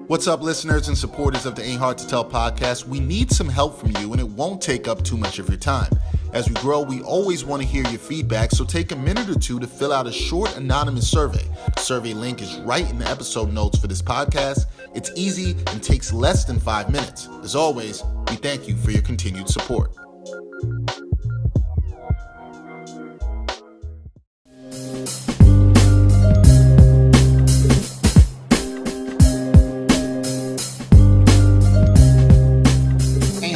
What's up, listeners and supporters of the Ain't Hard to Tell podcast? We need some help from you, and it won't take up too much of your time. As we grow, we always want to hear your feedback, so take a minute or two to fill out a short anonymous survey. The survey link is right in the episode notes for this podcast. It's easy and takes less than 5 minutes. As always, we thank you for your continued support.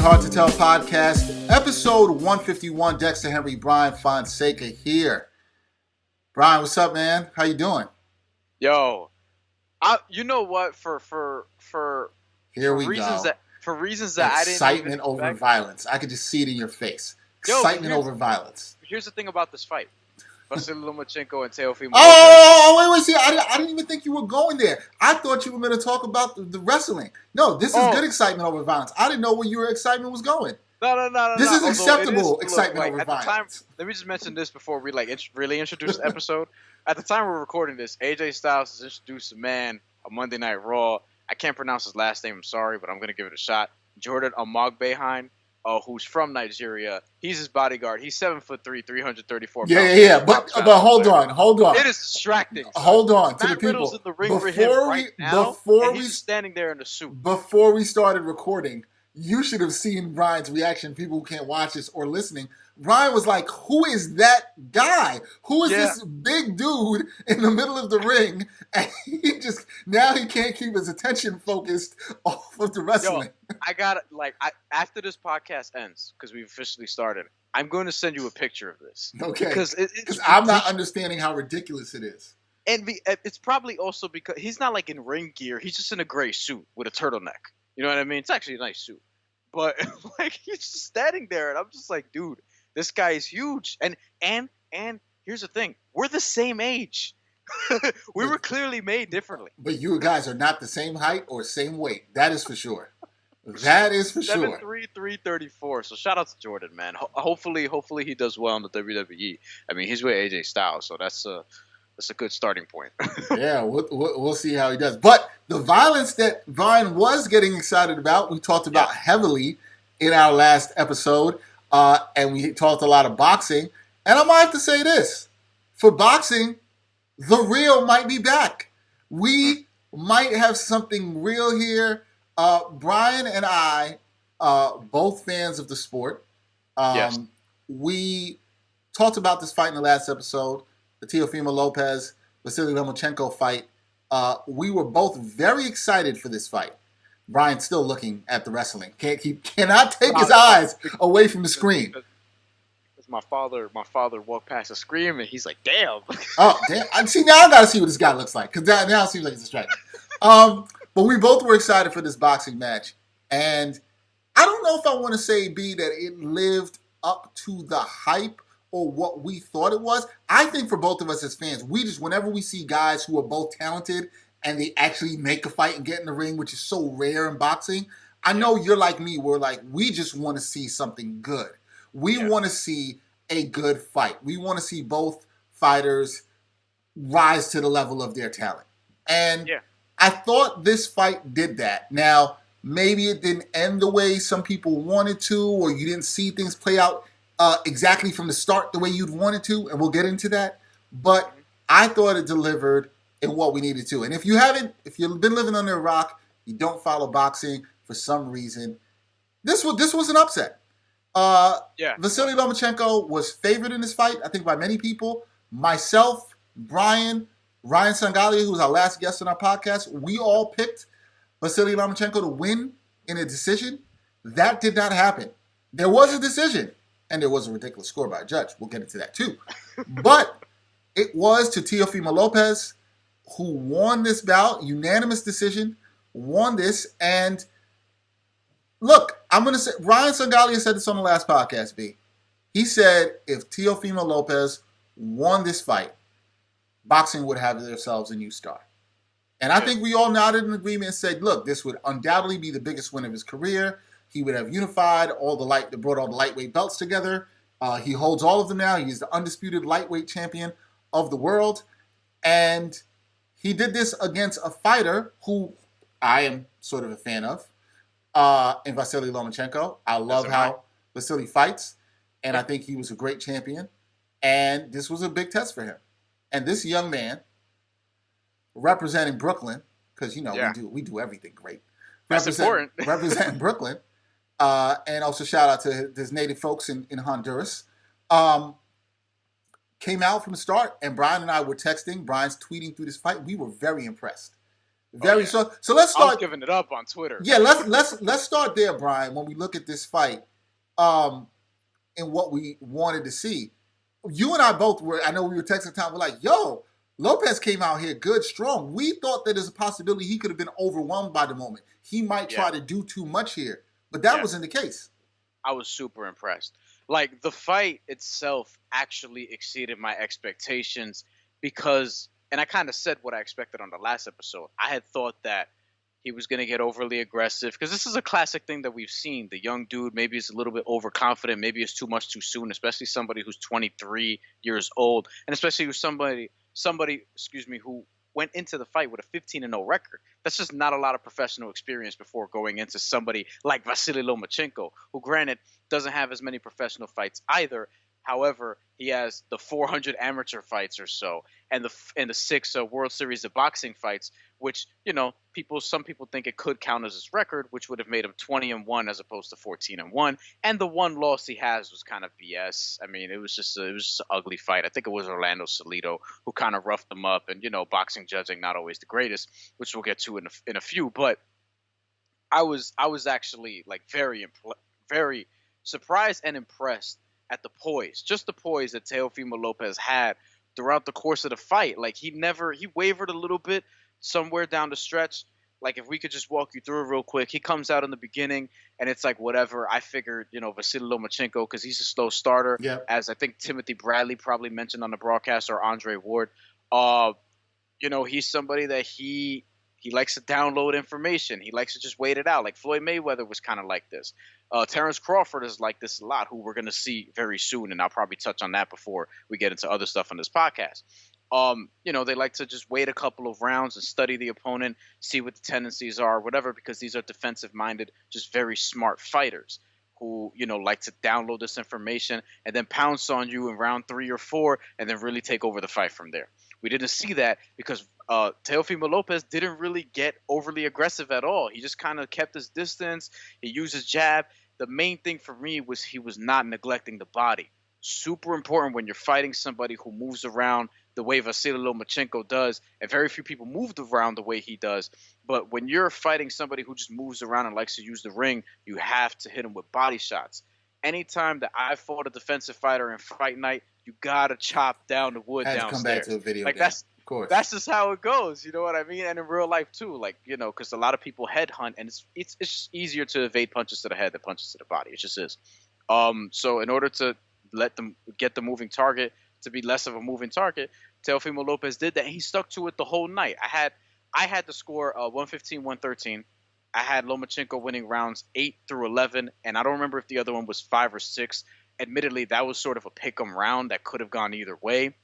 Hard to Tell podcast, episode 151. Dexter Henry, Brian Fonseca here. Brian, what's up, man? How you doing? Yo, you know what? For reasons that I didn't excitement over violence. I could just see it in your face. Excitement over violence. Here's the thing about this fight: Vasily Lomachenko and Teofimo. Oh, wait. See, I didn't even think you were going there. I thought you were going to talk about the wrestling. No, this is good excitement over violence. I didn't know where your excitement was going. No. This is acceptable excitement over violence. Time, let me just mention this before we really introduce the episode. At the time we're recording this, AJ Styles has introduced a man on Monday Night Raw. I can't pronounce his last name. I'm sorry, but I'm going to give it a shot. Jordan Omogbehin. Who's from Nigeria. He's his bodyguard. He's 7'3", 334 pounds. Yeah. But hold on. It is distracting. Hold on to the Matt people. Riddle's in the ring for him right now, and he's standing there in the suit. Before we started recording, you should have seen Brian's reaction. People who can't watch this or listening. Brian was like, who is that guy? Who is this big dude in the middle of the ring? And now he can't keep his attention focused off of the wrestling. Yo, after this podcast ends, because we've officially started, I'm going to send you a picture of this. Okay. Because I'm not understanding how ridiculous it is. And it's probably also because he's not like in ring gear. He's just in a gray suit with a turtleneck. You know what I mean? It's actually a nice suit. But like he's just standing there, and I'm just like, dude, this guy is huge. And here's the thing: we're the same age. We were clearly made differently. But you guys are not the same height or same weight. That is for sure. That is for sure. 7'3", 334. So shout out to Jordan, man. Hopefully he does well in the WWE. I mean, he's with AJ Styles, so that's a good starting point. Yeah, we'll see how he does. But the violence that Brian was getting excited about, we talked about heavily in our last episode, and we talked a lot of boxing. And I might have to say this. For boxing, the real might be back. We might have something real here. Brian and I, both fans of the sport, we talked about this fight in the last episode, the Teofimo Lopez, Vasily Lomachenko fight. We were both very excited for this fight. Brian's still looking at the wrestling. Cannot take his eyes away from the screen. Because my father walked past the screen and he's like, damn. Oh, damn. See, now I got to see what this guy looks like. Because now it seems like it's distracting. But we both were excited for this boxing match. And I don't know if I want to say, B, that it lived up to the hype or what we thought it was. I think for both of us as fans, whenever we see guys who are both talented and they actually make a fight and get in the ring, which is so rare in boxing, I know you're like me, we just want to see something good. We want to see a good fight. We want to see both fighters rise to the level of their talent. And I thought this fight did that. Now, maybe it didn't end the way some people wanted to, or you didn't see things play out exactly from the start the way you'd wanted to, and we'll get into that. But I thought it delivered in what we needed to. And if you've been living under a rock, you don't follow boxing for some reason, this was an upset. Vasily Lomachenko was favored in this fight, I think by many people. Myself, Brian, Ryan Sangalia, who was our last guest on our podcast, we all picked Vasily Lomachenko to win in a decision. That did not happen. There was a decision. And there was a ridiculous score by a judge. We'll get into that too. But it was to Teofimo Lopez, who won this bout, unanimous decision, won this. And look, I'm going to say, Ryan Sangalia said this on the last podcast, B. He said if Teofimo Lopez won this fight, boxing would have themselves a new star. And I think we all nodded in agreement and said, look, this would undoubtedly be the biggest win of his career. He would have unified brought all the lightweight belts together. He holds all of them now. He's the undisputed lightweight champion of the world. And he did this against a fighter who I am sort of a fan of, in Vasily Lomachenko. I As love am I. how Vasily fights, and I Yep. think he was a great champion. And this was a big test for him. And this young man, representing Brooklyn, because Yeah. we do everything great. That's important. Representing Brooklyn, and also shout out to his native folks in Honduras. Um, Came out from the start, and Brian and I were texting. Brian's tweeting through this fight. We were very impressed. Oh Very yeah. so. So let's I was start. giving it up on Twitter. Yeah, let's start there, Brian. When we look at this fight, um, and what we wanted to see, you and I both were. I know we were texting time. We're like, "Yo, Lopez came out here good, strong." We thought that there's a possibility he could have been overwhelmed by the moment. He might Yeah. try to do too much here, but that Yeah. wasn't the case. I was super impressed. Like the fight itself actually exceeded my expectations because, and I kind of said what I expected on the last episode. I had thought that he was going to get overly aggressive because this is a classic thing that we've seen. The young dude maybe is a little bit overconfident, maybe it's too much too soon, especially somebody who's 23 years old, and especially with somebody, excuse me, who went into the fight with a 15-0 record. That's just not a lot of professional experience before going into somebody like Vasily Lomachenko, who granted doesn't have as many professional fights either. However, he has the 400 amateur fights or so, and the 6 World Series of Boxing fights, which some people think it could count as his record, which would have made him 20-1 as opposed to 14-1. And the one loss he has was kind of BS. I mean, it was just an ugly fight. I think it was Orlando Salido who kind of roughed him up, and boxing judging not always the greatest, which we'll get to in a few. But I was actually like very surprised and impressed at the poise, just the poise that Teofimo Lopez had throughout the course of the fight. Like he wavered a little bit somewhere down the stretch. Like if we could just walk you through it real quick, he comes out in the beginning and it's like whatever. I figured, Vasily Lomachenko, because he's a slow starter, Yep. as I think Timothy Bradley probably mentioned on the broadcast, or Andre Ward. He's somebody that he likes to download information. He likes to just wait it out. Like Floyd Mayweather was kind of like this. Terrence Crawford is like this a lot, who we're going to see very soon, and I'll probably touch on that before we get into other stuff on this podcast. They like to just wait a couple of rounds and study the opponent, see what the tendencies are, whatever, because these are defensive-minded, just very smart fighters who, like to download this information and then pounce on you in round 3 or 4 and then really take over the fight from there. We didn't see that because Teofimo Lopez didn't really get overly aggressive at all. He just kind of kept his distance. He used his jab. The main thing for me was he was not neglecting the body. Super important when you're fighting somebody who moves around the way Vasily Lomachenko does, and very few people moved around the way he does. But when you're fighting somebody who just moves around and likes to use the ring, you have to hit him with body shots. Anytime that I fought a defensive fighter in fight night, you gotta chop down the wood Had to downstairs. come back to a video. Like game. that's Of course. That's just how it goes. You know what I mean? And in real life too, like because a lot of people headhunt, and it's just easier to evade punches to the head than punches to the body. It just is. So in order to let them get the moving target to be less of a moving target, Teofimo Lopez did that. And he stuck to it the whole night. I had the score 115-113. I had Lomachenko winning rounds 8 through 11, and I don't remember if the other one was 5 or 6. Admittedly, that was sort of a pick'em round that could have gone either way,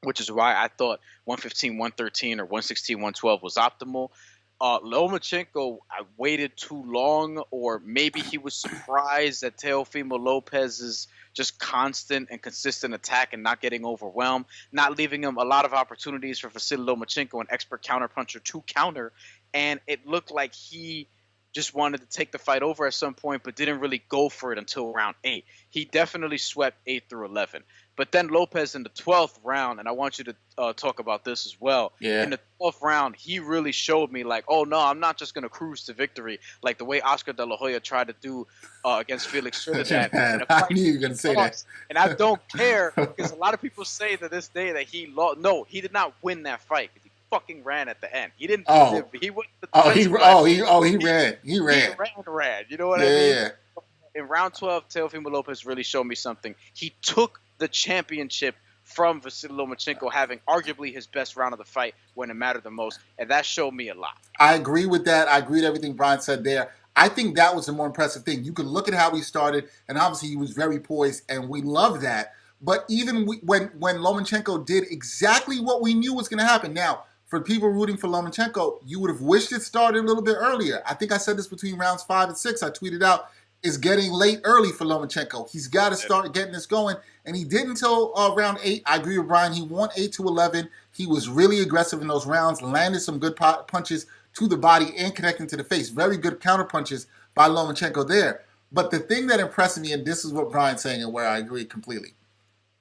which is why I thought 115-113 or 116-112 was optimal. Lomachenko waited too long, or maybe he was surprised at Teofimo Lopez's just constant and consistent attack and not getting overwhelmed, not leaving him a lot of opportunities for Vasily Lomachenko, an expert counterpuncher, to counter. And it looked like he just wanted to take the fight over at some point, but didn't really go for it until round 8. He definitely swept 8 through 11. But then Lopez in the 12th round, and I want you to talk about this as well. Yeah. In the 12th round, he really showed me like, oh no, I'm not just going to cruise to victory like the way Oscar De La Hoya tried to do against Felix Trinidad. I knew you were going to say that. And I don't care, because a lot of people say to this day that he lost. No, he did not win that fight. He fucking ran at the end. He didn't. Oh. He went. He ran. He ran. You know what I mean? Yeah. In round 12, Teofimo Lopez really showed me something. He took the championship from Vasily Lomachenko, having arguably his best round of the fight when it mattered the most, and that showed me a lot. I agree with that. I agree with everything Brian said there. I think that was the more impressive thing. You can look at how he started, and obviously he was very poised, and we love that. But even when Lomachenko did exactly what we knew was going to happen. Now, for people rooting for Lomachenko, you would have wished it started a little bit earlier. I think I said this between rounds 5 and 6. I tweeted out, it's getting late early for Lomachenko. He's got to start getting this going, and he did until round 8. I agree with Brian. He won 8 to 11. He was really aggressive in those rounds, landed some good punches to the body and connecting to the face. Very good counter punches by Lomachenko there. But the thing that impressed me, and this is what Brian's saying and where I agree completely,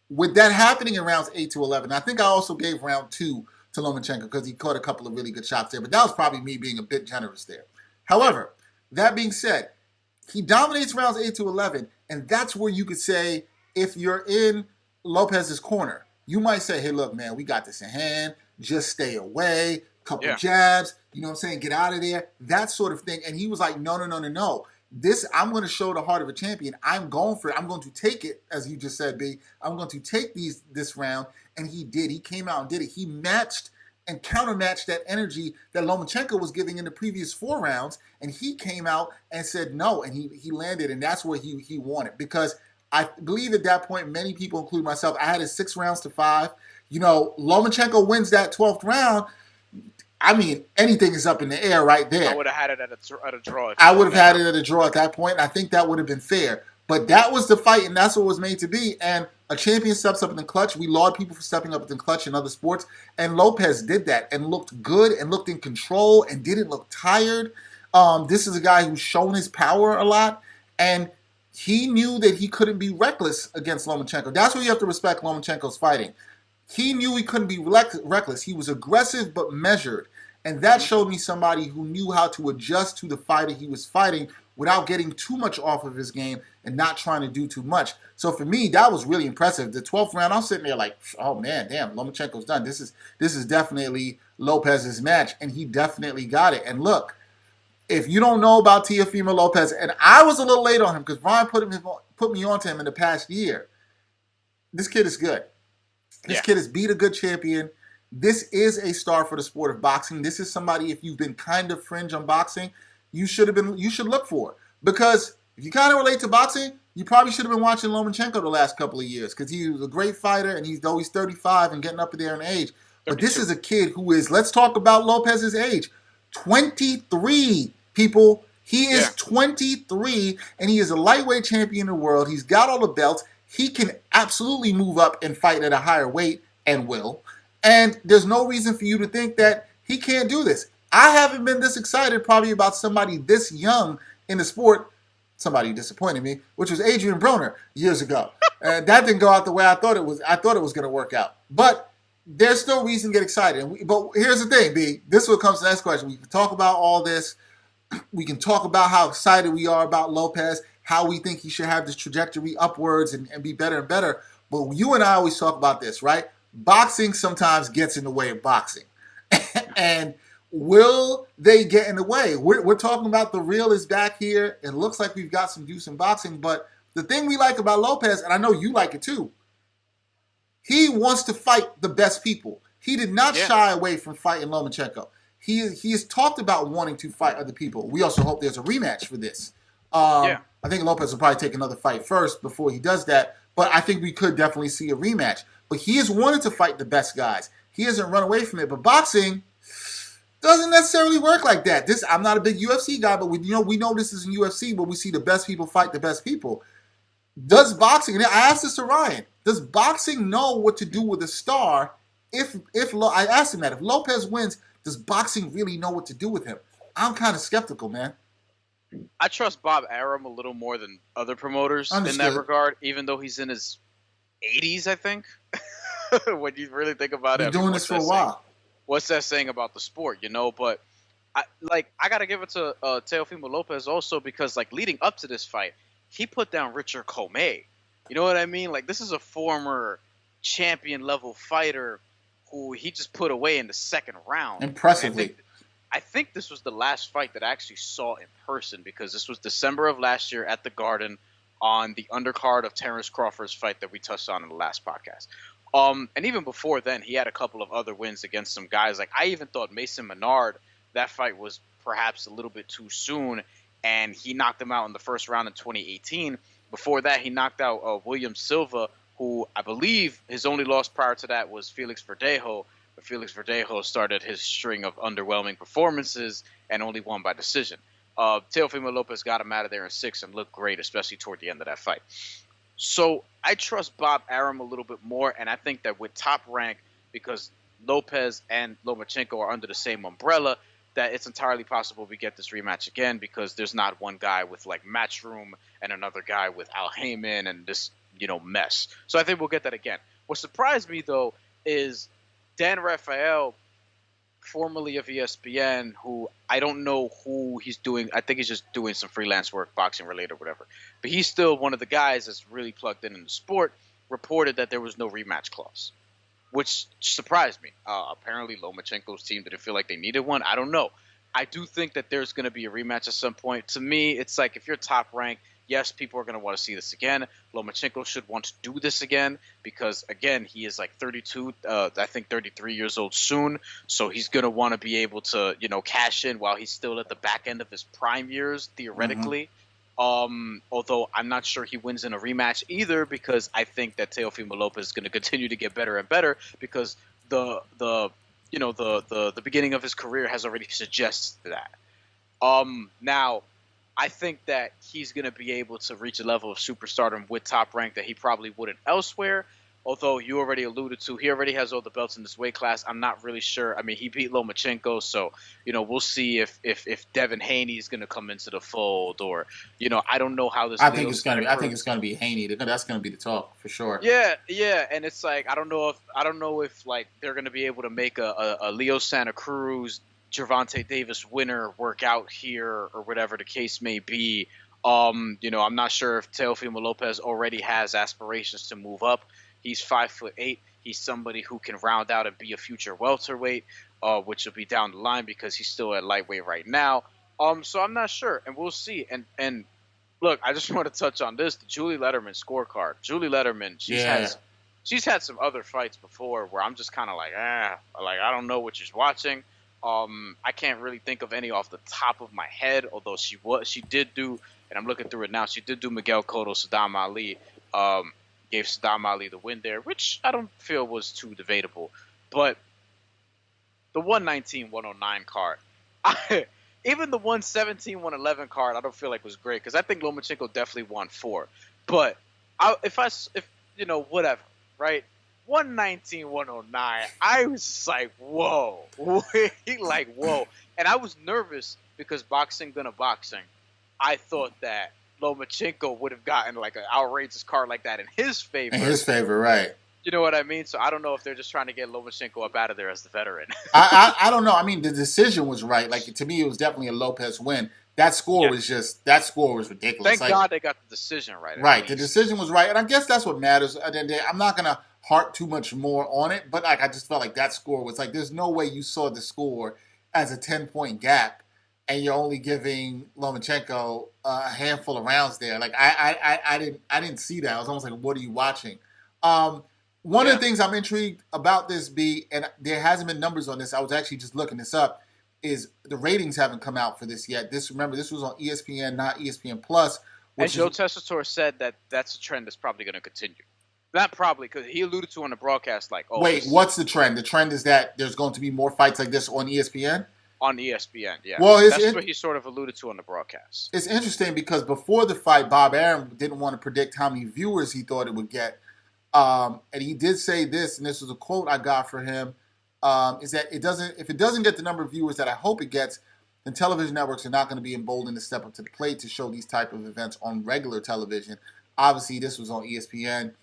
with that happening in rounds 8 to 11, I think I also gave round 2 to Lomachenko because he caught a couple of really good shots there. But that was probably me being a bit generous there. However, that being said, he dominates rounds 8 to 11, and that's where you could say, if you're in Lopez's corner, you might say, hey, look, man, we got this in hand. Just stay away. Couple jabs. You know what I'm saying? Get out of there. That sort of thing. And he was like, no. This, I'm going to show the heart of a champion. I'm going for it. I'm going to take it, as you just said, B. I'm going to take this round. And he did. He came out and did it. He matched and countermatched that energy that Lomachenko was giving in the previous 4 rounds. And he came out and said no. And he landed. And that's where he won it. Because I believe at that point, many people, including myself, I had it 6 rounds to 5. You know, Lomachenko wins that 12th round. I mean, anything is up in the air right there. I would have had it at a draw. I would have had it at a draw at that point, and I think that would have been fair. But that was the fight, and that's what it was made to be. And a champion steps up in the clutch. We laud people for stepping up in the clutch in other sports. And Lopez did that and looked good and looked in control and didn't look tired. This is a guy who's shown his power a lot. And he knew that he couldn't be reckless against Lomachenko. That's where you have to respect Lomachenko's fighting. He knew he couldn't be reckless. He was aggressive but measured. And that showed me somebody who knew how to adjust to the fighter he was fighting without getting too much off of his game and not trying to do too much. So for me, that was really impressive. The 12th round, I'm sitting there like, oh man, damn, Lomachenko's done. This is definitely Lopez's match, and he definitely got it. And look, if you don't know about Teofimo Lopez, and I was a little late on him because Brian put me onto him in the past year, this kid is good. This kid has beat a good champion. This is a star for the sport of boxing. This is somebody, if you've been kind of fringe on boxing, you should look for. Because if you kind of relate to boxing, you probably should have been watching Lomachenko the last couple of years because he was a great fighter and he's always 35 and getting up there in age. But this is a kid who is, let's talk about Lopez's age, 23, people. He is 23 and he is a lightweight champion in the world. He's got all the belts. He can absolutely move up and fight at a higher weight and will. And there's no reason for you to think that he can't do this. I haven't been this excited probably about somebody this young in the sport. Somebody disappointed me, which was Adrian Broner years ago. And that didn't go out the way I thought it was. I thought it was going to work out. But there's still reason to get excited. But here's the thing, B. This is what comes to the next question. We can talk about all this. We can talk about how excited we are about Lopez, how we think he should have this trajectory upwards and be better and better. But you and I always talk about this, right? Boxing sometimes gets in the way of boxing. And will they get in the way? We're talking about the real is back here. It looks like we've got some juice in boxing. But the thing we like about Lopez, and I know you like it too, he wants to fight the best people. He did not shy away from fighting Lomachenko. He has talked about wanting to fight other people. We also hope there's a rematch for this. I think Lopez will probably take another fight first before he does that. But I think we could definitely see a rematch. But he has wanted to fight the best guys. He hasn't run away from it. But boxing doesn't necessarily work like that. I'm not a big UFC guy, but we know this is in UFC where we see the best people fight the best people. Does boxing, and I asked this to Ryan, does boxing know what to do with a star? I asked him that. If Lopez wins, does boxing really know what to do with him? I'm kind of skeptical, man. I trust Bob Arum a little more than other promoters in that regard, even though he's in his 80s, I think. When you really think about it, been doing this for a while. What's that saying about the sport, you know? But I gotta give it to Teofimo Lopez also because leading up to this fight, he put down Richard Comey. You know what I mean? This is a former champion level fighter who he just put away in the second round. Impressively. I think this was the last fight that I actually saw in person because this was December of last year at the Garden on the undercard of Terrence Crawford's fight that we touched on in the last podcast. And even before then, he had a couple of other wins against some guys. I even thought Mason Menard, that fight was perhaps a little bit too soon, and he knocked him out in the first round in 2018. Before that, he knocked out William Silva, who I believe his only loss prior to that was Felix Verdejo. Felix Verdejo started his string of underwhelming performances and only won by decision. Teofimo Lopez got him out of there in 6 and looked great, especially toward the end of that fight. So I trust Bob Arum a little bit more, and I think that with Top Rank, because Lopez and Lomachenko are under the same umbrella, that it's entirely possible we get this rematch again, because there's not one guy with like Matchroom and another guy with Al Heyman and this, mess. So I think we'll get that again. What surprised me though is Dan Raphael, formerly of ESPN, who I don't know who he's doing. I think he's just doing some freelance work, boxing related or whatever. But he's still one of the guys that's really plugged in the sport, reported that there was no rematch clause, which surprised me. Apparently Lomachenko's team didn't feel like they needed one. I don't know. I do think that there's going to be a rematch at some point. To me, it's like if you're top ranked, yes, people are going to want to see this again. Lomachenko should want to do this again because, again, he is like 32, I think 33 years old soon. So he's going to want to be able to, cash in while he's still at the back end of his prime years, theoretically. Although I'm not sure he wins in a rematch either, because I think that Teofimo Lopez is going to continue to get better and better, because the beginning of his career has already suggested that. Now, I think that he's going to be able to reach a level of superstardom with Top Rank that he probably wouldn't elsewhere. Although you already alluded to, he already has all the belts in this weight class. I'm not really sure. I mean, he beat Lomachenko, so we'll see if Devin Haney is going to come into the fold, or I don't know how this. I think it's going to be Haney. That's going to be the talk for sure. Yeah, and it's like I don't know if like they're going to be able to make a Leo Santa Cruz, Gervonta Davis winner work out here, or whatever the case may be. I'm not sure if Teofimo Lopez already has aspirations to move up. He's 5'8". He's somebody who can round out and be a future welterweight, which will be down the line because he's still at lightweight right now. So I'm not sure, and we'll see. And look, I just want to touch on this: the Julie Letterman scorecard. Julie Letterman, she's had some other fights before where I'm just kind of like I don't know what she's watching. I can't really think of any off the top of my head, although she did do, and I'm looking through it now. She did do Miguel Cotto, Saddam Ali. Gave Saddam Ali the win there, which I don't feel was too debatable. But the 119-109 card, even the 117-111 card, I don't feel like was great, because I think Lomachenko definitely won 4. But if whatever, right? 119-109, I was just like, whoa, like whoa, and I was nervous because boxing. I thought that Lomachenko would have gotten like an outrageous card like that in his favor. Right. You know what I mean? So I don't know if they're just trying to get Lomachenko up out of there as the veteran. I don't know. I mean, the decision was right. Like, to me, it was definitely a Lopez win. That score was ridiculous. Thank God they got the decision right. Right. The decision was right. And I guess that's what matters. I'm not going to harp too much more on it, but like I just felt like that score was like, there's no way you saw the score as a 10-point gap and you're only giving Lomachenko a handful of rounds there. Like I didn't see that. I was almost like, what are you watching? One of the things I'm intrigued about this, and there hasn't been numbers on this. I was actually just looking this up. Is the ratings haven't come out for this yet? This was on ESPN, not ESPN Plus. And Joe Tessitore said that that's a trend that's probably going to continue. Not probably, because he alluded to on the broadcast, like, oh. Wait, what's the trend? The trend is that there's going to be more fights like this on ESPN? On ESPN, yeah. Well, that's what he sort of alluded to on the broadcast. It's interesting because before the fight, Bob Arum didn't want to predict how many viewers he thought it would get. And he did say this, and this was a quote I got for him, is that if it doesn't get the number of viewers that I hope it gets, then television networks are not going to be emboldened to step up to the plate to show these type of events on regular television. Obviously, this was on ESPN,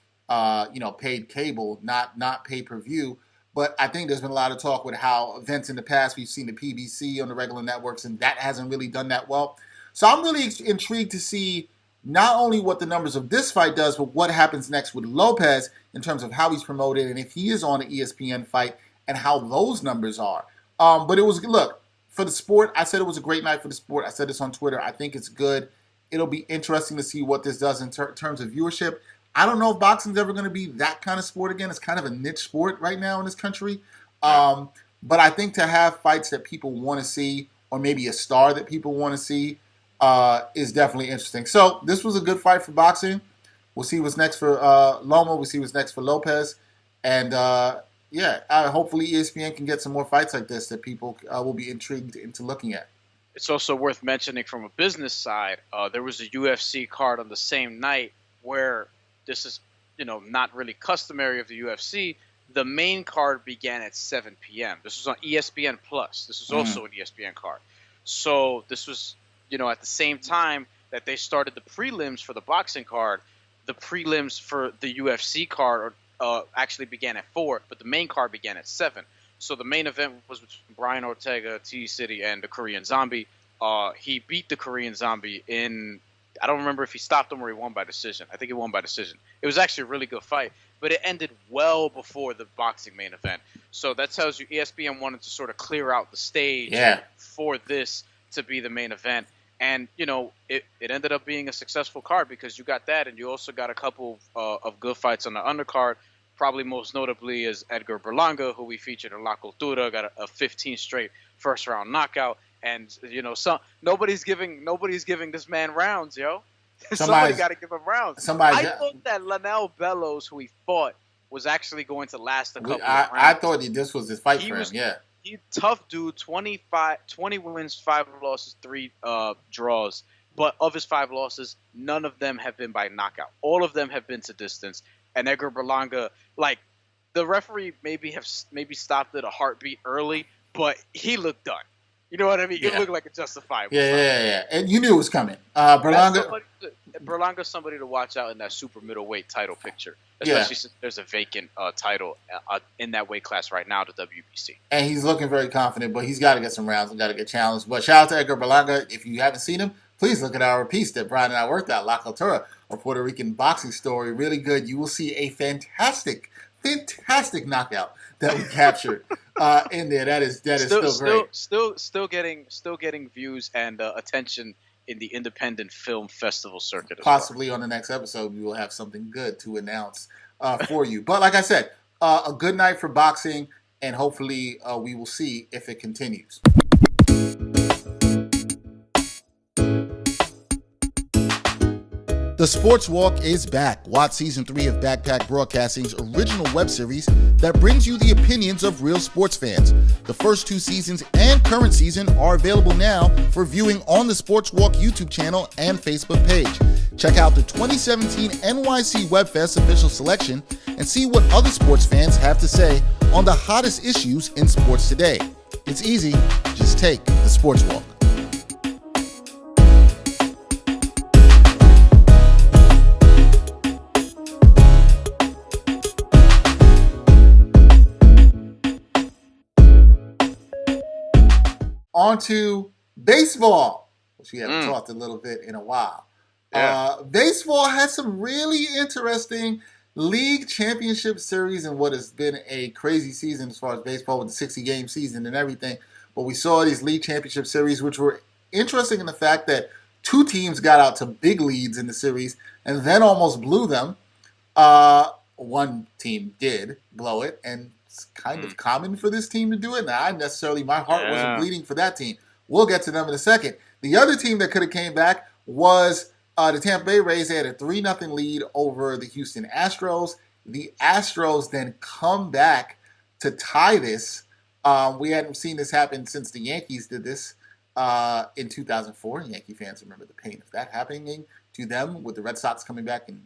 paid cable, not pay-per-view. But I think there's been a lot of talk with how events in the past, we've seen the PBC on the regular networks, and that hasn't really done that well. So I'm really intrigued to see not only what the numbers of this fight does, but what happens next with Lopez in terms of how he's promoted and if he is on an ESPN fight and how those numbers are. But it was, look, for the sport, I said it was a great night for the sport. I said this on Twitter. I think it's good. It'll be interesting to see what this does in terms of viewership. I don't know if boxing's ever going to be that kind of sport again. It's kind of a niche sport right now in this country. But I think to have fights that people want to see, or maybe a star that people want to see, is definitely interesting. So this was a good fight for boxing. We'll see what's next for Loma. We'll see what's next for Lopez. And, Yeah, hopefully ESPN can get some more fights like this that people will be intrigued into looking at. It's also worth mentioning from a business side, there was a UFC card on the same night where this is, not really customary of the UFC. The main card began at 7 p.m. This was on ESPN Plus. This was also an ESPN card. So this was, at the same time that they started the prelims for the boxing card, the prelims for the UFC card actually began at 4, but the main card began at 7. So the main event was between Brian Ortega, T-City, and the Korean Zombie. He beat the Korean Zombie I don't remember if he stopped him or he won by decision. I think he won by decision. It was actually a really good fight, but it ended well before the boxing main event. So that tells you ESPN wanted to sort of clear out the stage for this to be the main event. And, it ended up being a successful card because you got that, and you also got a couple of good fights on the undercard. Probably most notably is Edgar Berlanga, who we featured in La Cultura, got a 15 straight first round knockout. And nobody's giving this man rounds, yo. Somebody got to give him rounds. I thought that Lanel Bellows, who he fought, was actually going to last a couple of rounds. I thought this was his fight for him. Yeah, he tough dude. 20 wins, 5 losses, 3 draws. But of his 5 losses, none of them have been by knockout. All of them have been to distance. And Edgar Berlanga, the referee maybe stopped at a heartbeat early, but he looked done. You know what I mean? It looked like a justifiable. Yeah. And you knew it was coming. Berlanga's somebody to watch out in that super middleweight title picture, especially since there's a vacant title in that weight class right now, the WBC. And he's looking very confident, but he's got to get some rounds and got to get challenged. But shout out to Edgar Berlanga. If you haven't seen him, please look at our piece that Brian and I worked out, La Cultura, a Puerto Rican boxing story. Really good. You will see a fantastic knockout that we captured in there. That is still great. Still getting views and attention in the independent film festival circuit. Possibly on the next episode, we will have something good to announce for you. But like I said, a good night for boxing, and hopefully we will see if it continues. The Sports Walk is back. Watch Season 3 of Backpack Broadcasting's original web series that brings you the opinions of real sports fans. The first 2 seasons and current season are available now for viewing on the Sports Walk YouTube channel and Facebook page. Check out the 2017 NYC WebFest official selection and see what other sports fans have to say on the hottest issues in sports today. It's easy. Just take the Sports Walk. On to baseball, which we haven't talked a little bit in a while. Yeah. Baseball had some really interesting league championship series in what has been a crazy season as far as baseball with the 60-game season and everything. But we saw these league championship series, which were interesting in the fact that 2 teams got out to big leads in the series and then almost blew them. One team did blow it, and it's kind of common for this team to do it. Now, my heart wasn't bleeding for that team. We'll get to them in a second. The other team that could have came back was the Tampa Bay Rays. They had a 3-0 lead over the Houston Astros. The Astros then come back to tie this. We hadn't seen this happen since the Yankees did this in 2004. Yankee fans remember the pain of that happening to them with the Red Sox coming back and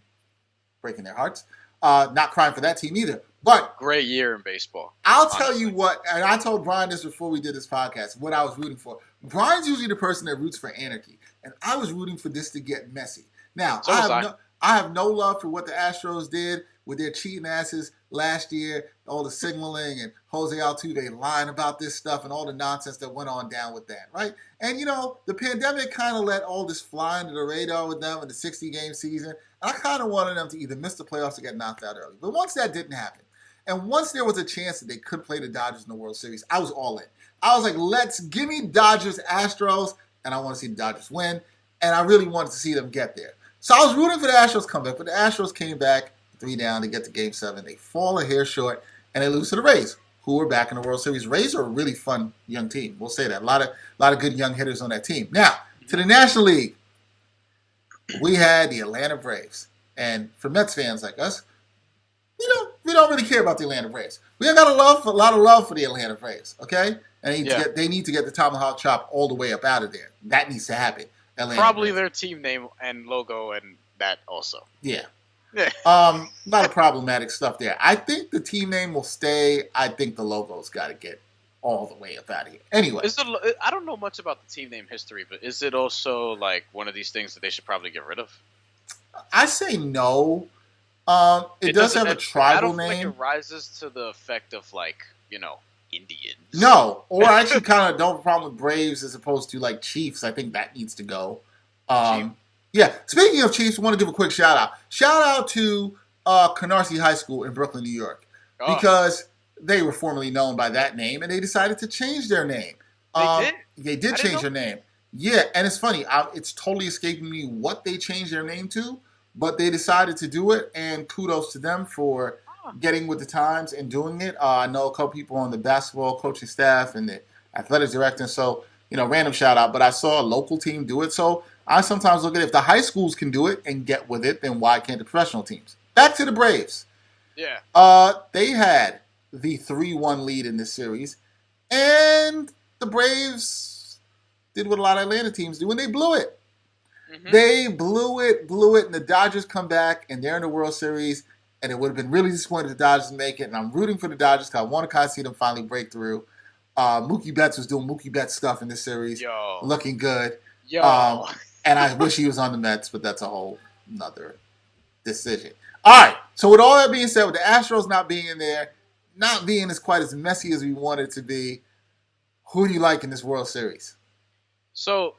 breaking their hearts. Not crying for that team either. But great year in baseball. I'll tell you what, and I told Brian this before we did this podcast, what I was rooting for. Brian's usually the person that roots for anarchy, and I was rooting for this to get messy. Now, I have no love for what the Astros did with their cheating asses last year, all the signaling and Jose Altuve lying about this stuff and all the nonsense that went on down with that, right? And, the pandemic kind of let all this fly under the radar with them in the 60-game season. I kind of wanted them to either miss the playoffs or get knocked out early. But once that didn't happen, and once there was a chance that they could play the Dodgers in the World Series, I was all in. I was like, give me Dodgers, Astros, and I want to see the Dodgers win. And I really wanted to see them get there. So I was rooting for the Astros to come back, but the Astros came back 3 down to get to Game 7. They fall a hair short, and they lose to the Rays, who are back in the World Series. Rays are a really fun young team. We'll say that. A lot of good young hitters on that team. Now, to the National League, we had the Atlanta Braves. And for Mets fans like us, we don't really care about the Atlanta Braves. We ain't got a lot of love for the Atlanta Braves, okay? And Yeah. they need to get the tomahawk chop all the way up out of there. That needs to happen. Atlanta Probably Braves. their team name and logo and that also. Yeah. Yeah. A lot of problematic stuff there. I think the team name will stay. I think the logo's got to get all the way up out of here. Anyway. I don't know much about the team name history, but is it also like one of these things that they should probably get rid of? I say no. It does have a tribal name. Like it rises to the effect of like, Indians. No, or I actually kind of don't have a problem with Braves as opposed to like Chiefs. I think that needs to go. Yeah. Speaking of Chiefs, I want to give a quick shout out. Shout out to Canarsie High School in Brooklyn, New York, because they were formerly known by that name, and they decided to change their name. They did change their name. Yeah, and it's funny. It's totally escaping me what they changed their name to, but they decided to do it, and kudos to them for getting with the times and doing it. I know a couple people on the basketball coaching staff and the athletic director, so, random shout out, but I saw a local team do it, so I sometimes look at it, if the high schools can do it and get with it, then why can't the professional teams? Back to the Braves. Yeah. They had the 3-1 lead in this series, and the Braves did what a lot of Atlanta teams do, and they blew it. Mm-hmm. They blew it, and the Dodgers come back, and they're in the World Series, and it would have been really disappointing if the Dodgers make it, and I'm rooting for the Dodgers because I want to kind of see them finally break through. Mookie Betts was doing Mookie Betts stuff in this series, looking good. And I wish he was on the Mets, but that's a whole nother decision. All right, so with all that being said, with the Astros not being in there, not being quite as messy as we want it to be, who do you like in this World Series? So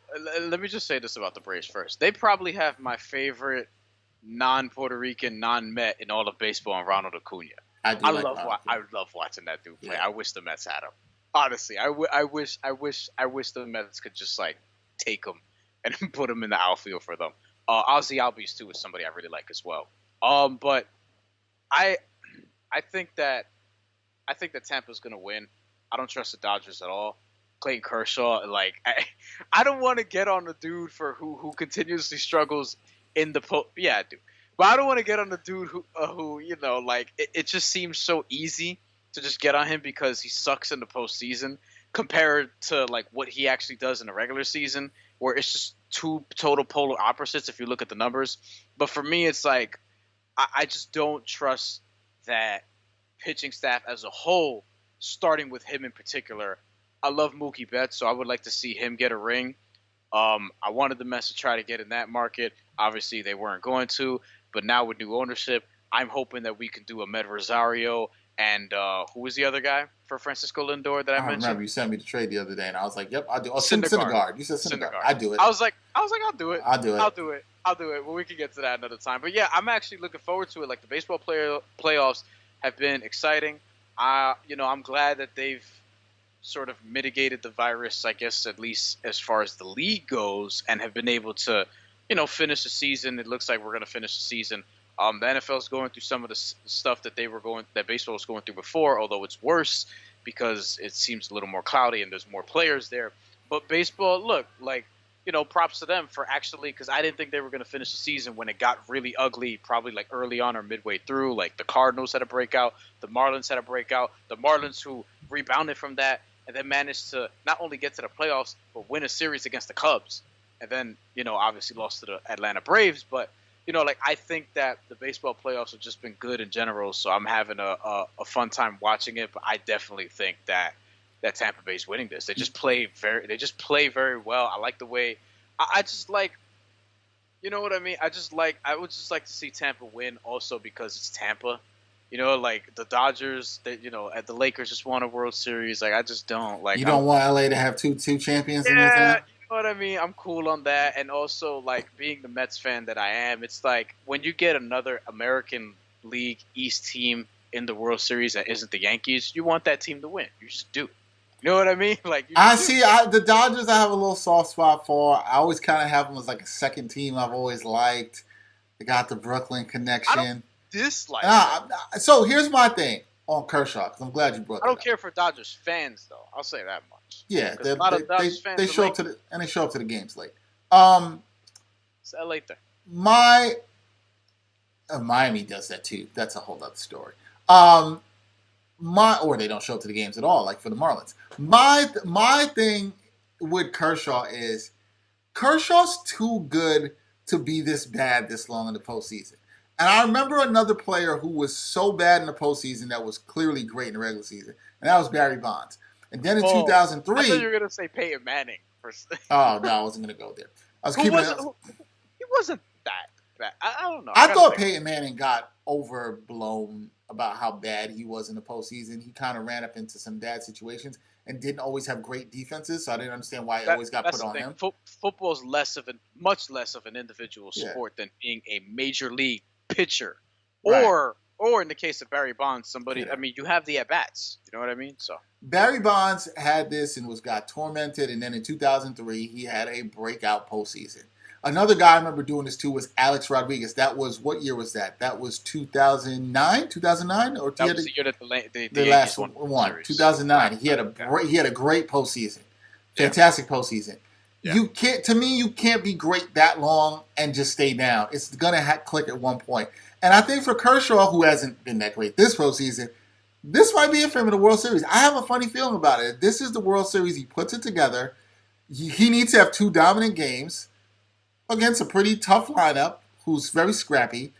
let me just say this about the Braves first. They probably have my favorite non-Puerto Rican, non-Met in all of baseball, and Ronald Acuna. I love watching that dude play. Yeah. I wish the Mets had him. Honestly, I wish the Mets could just like take him and put him in the outfield for them. Ozzy Albies too is somebody I really like as well. But I think that Tampa's gonna win. I don't trust the Dodgers at all. Clayton Kershaw, like I don't want to get on the dude for who continuously struggles in the Yeah, I do. But I don't want to get on the dude who it just seems so easy to just get on him because he sucks in the postseason compared to like what he actually does in the regular season, where it's just two total polar opposites if you look at the numbers. But for me, it's like I just don't trust that pitching staff as a whole, starting with him in particular. I love Mookie Betts, so I would like to see him get a ring. I wanted the Mets to try to get in that market. Obviously, they weren't going to, but now with new ownership, I'm hoping that we can do Ahmed Rosario and who was the other guy for Francisco Lindor that I mentioned? Remember you sent me the trade the other day, and I was like, "Yep, I'll do." Oh, Syndergaard. You said Syndergaard. I do it. I was like, I'll do it. I'll do it. Well, we can get to that another time. But yeah, I'm actually looking forward to it. Like the baseball playoffs have been exciting. I'm glad that they've sort of mitigated the virus, I guess, at least as far as the league goes, and have been able to, finish the season. It looks like we're going to finish the season. The NFL is going through some of the stuff that baseball was going through before, although it's worse because it seems a little more cloudy and there's more players there. But baseball, look, props to them for actually, because I didn't think they were going to finish the season when it got really ugly, probably like early on or midway through. Like the Cardinals had a breakout, the Marlins had a breakout, the Marlins who rebounded from that and then managed to not only get to the playoffs but win a series against the Cubs, and then obviously lost to the Atlanta Braves. But I think that the baseball playoffs have just been good in general, so I'm having a fun time watching it. But I definitely think that Tampa Bay's winning this. They just play very well. I like the way I just like, you know what I mean? I would just like to see Tampa win also because it's Tampa. Like the Dodgers, at the Lakers just won a World Series. Like I just don't like. You don't want LA to have two champions in their team? You know what I mean? I'm cool on that. And also, like, being the Mets fan that I am, it's like when you get another American League East team in the World Series that isn't the Yankees, you want that team to win. You just do. You know what I mean? Like the Dodgers I have a little soft spot for. I always kind of have them as like a second team I've always liked. They got the Brooklyn connection. I don't dislike So here's my thing on Kershaw, because I'm glad you brought that up. I don't care for Dodgers fans, though. I'll say that much. Yeah, they show up to the games late. It's LA thing. Miami does that too. That's a whole other story. Um, or they don't show up to the games at all, like for the Marlins. My thing with Kershaw is Kershaw's too good to be this bad this long in the postseason. And I remember another player who was so bad in the postseason that was clearly great in the regular season, and that was Barry Bonds. And then in Oh, I thought 2003, you were gonna say Peyton Manning. oh no, I wasn't going to go there. I was Who keeping wasn't? it. He wasn't that bad. I don't know. I I gotta thought think. Peyton Manning got overblown about how bad he was in the postseason. He kind of ran up into some bad situations and didn't always have great defenses, so I didn't understand why it always got That's put the on thing. him. Football's much less of an individual Yeah, sport than being a major league pitcher, right. or in the case of Barry Bonds, somebody. I Yeah. mean, you have the at bats. You know what I mean? So Barry Bonds had this and got tormented, and then in 2003 he had a breakout postseason. Another guy I remember doing this too was Alex Rodriguez. That was what year was that? That was 2009, 2009, or that was the year that the the last Yankees won the one, series. 2009. Right. He had a Okay. he had a great postseason, Yeah. fantastic postseason. Yeah. You can't be great that long and just stay down. It's gonna click at one point. And I think for Kershaw, who hasn't been that great this postseason, this might be it for him in the World Series. I have a funny feeling about it. This is the World Series. He puts it together. He needs to have two dominant games against a pretty tough lineup who's very scrappy.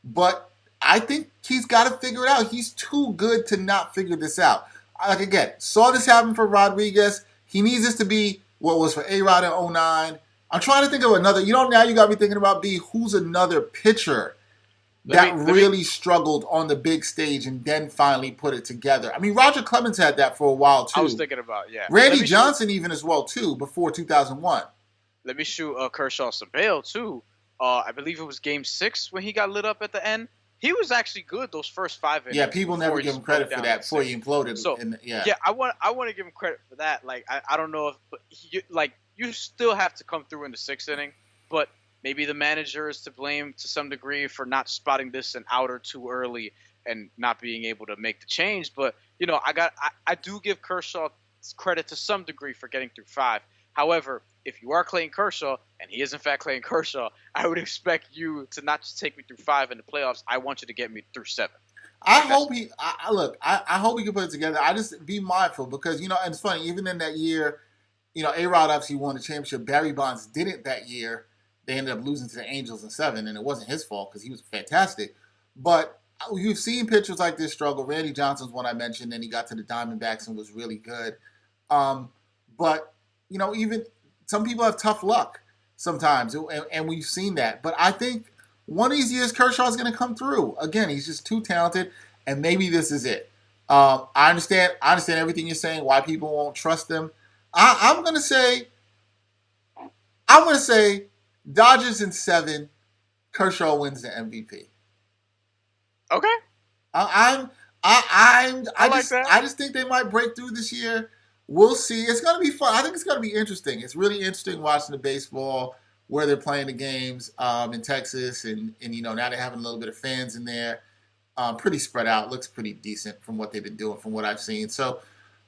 But I think he's got to figure it out. He's too good to not figure this out. Like, again, saw this happen for Rodriguez. He needs this to be what was for A-Rod in '09. I'm trying to think of another. Now you got me thinking about who's another pitcher that Let me. really struggled on the big stage and then finally put it together. I mean, Roger Clemens had that for a while I was too. thinking about Randy Johnson even as well too before 2001. Let me shoot Kershaw some bail too. I believe it was Game 6 when he got lit up at the end. He was actually good those first 5 innings. Yeah, people never give him credit for that before he imploded. So yeah, I want to give him credit for that. Like I don't know if but you still have to come through in the 6th inning, but maybe the manager is to blame to some degree for not spotting this an outer too early and not being able to make the change. But I do give Kershaw credit to some degree for getting through 5. However, if you are Clayton Kershaw, and he is in fact Clayton Kershaw, I would expect you to not just take me through 5 in the playoffs. I want you to get me through 7. I hope he. Look. I hope he can put it together. I just be mindful because and it's funny. Even in that year, A-Rod obviously won the championship. Barry Bonds didn't that year. They ended up losing to the Angels in 7, and it wasn't his fault because he was fantastic. But you've seen pitchers like this struggle. Randy Johnson's one I mentioned, and he got to the Diamondbacks and was really good. But even some people have tough luck sometimes, and we've seen that. But I think one of these years Kershaw's going to come through. Again, he's just too talented, and maybe this is it. I understand. Everything you're saying. Why people won't trust him. I'm going to say. Dodgers in 7. Kershaw wins the MVP. Okay. I just think they might break through this year. We'll see. It's gonna be fun. I think it's gonna be interesting. It's really interesting watching the baseball where they're playing the games in Texas, and now they're having a little bit of fans in there. Pretty spread out. Looks pretty decent from what they've been doing, from what I've seen. So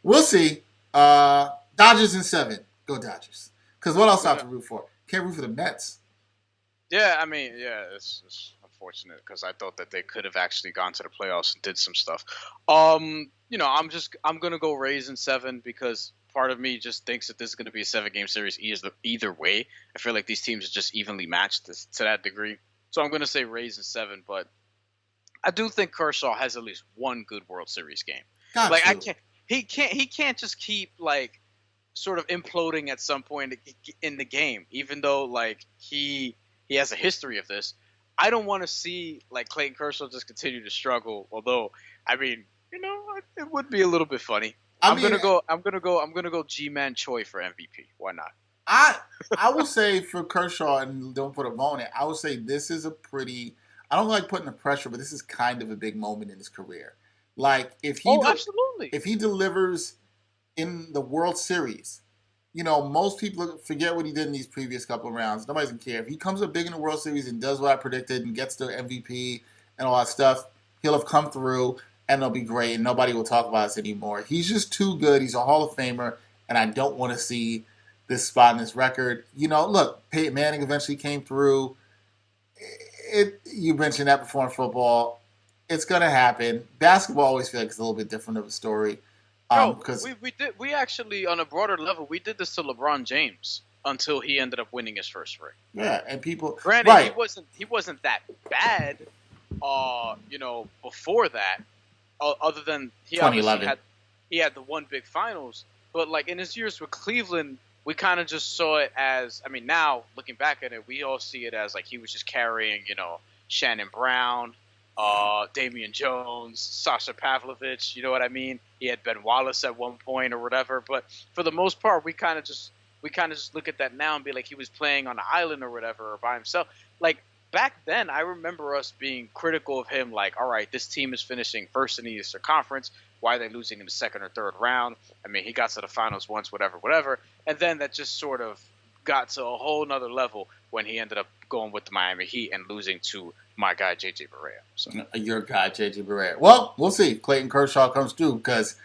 we'll see. Dodgers in 7. Go Dodgers. Because what else I have to root for? Can't root for the Mets. Yeah, I mean, it's unfortunate because I thought that they could have actually gone to the playoffs and did some stuff. I'm gonna go Rays in 7 because part of me just thinks that this is gonna be a 7-game series either way. I feel like these teams are just evenly matched to that degree. So I'm gonna say Rays in 7, but I do think Kershaw has at least one good World Series game. He can't just keep sort of imploding at some point in the game, even though he has a history of this. I don't want to see Clayton Kershaw just continue to struggle. Although, I mean, it would be a little bit funny. I'm gonna go G-Man Choi for MVP. Why not? I will say for Kershaw, and don't put a bone in it, I would say this is a pretty. I don't like putting the pressure, but this is kind of a big moment in his career. Absolutely. If he delivers in the World Series, most people forget what he did in these previous couple of rounds. Nobody's gonna care. If he comes up big in the World Series and does what I predicted and gets the MVP and all that stuff, he'll have come through and it'll be great and nobody will talk about us anymore. He's just too good. He's a Hall of Famer, and I don't want to see this spot in his record. Look, Peyton Manning eventually came through. You mentioned that before in football. It's gonna happen. Basketball always feels like it's a little bit different of a story. Yo, Because we actually on a broader level we did this to LeBron James until he ended up winning his first ring. yeah, and people Granted, right. he wasn't that bad. Before that, other than he obviously 2011. he had the one big finals, but like in his years with Cleveland, we kind of just saw it as. I mean, now looking back at it, we all see it as like he was just carrying, Shannon Brown, Damian Jones, Sasha Pavlovich. You know what I mean? He had Ben Wallace at one point or whatever. But for the most part, we kind of just look at that now and be like he was playing on an island or whatever or by himself. Like back then, I remember us being critical of him. Like, all right, this team is finishing first in the Eastern Conference. Why are they losing in the second or third round? I mean, he got to the finals once, whatever. And then that just sort of got to a whole nother level when he ended up going with the Miami Heat and losing to my guy, J.J. Barea. So. Your guy, J.J. Barea. Well, we'll see if Clayton Kershaw comes through because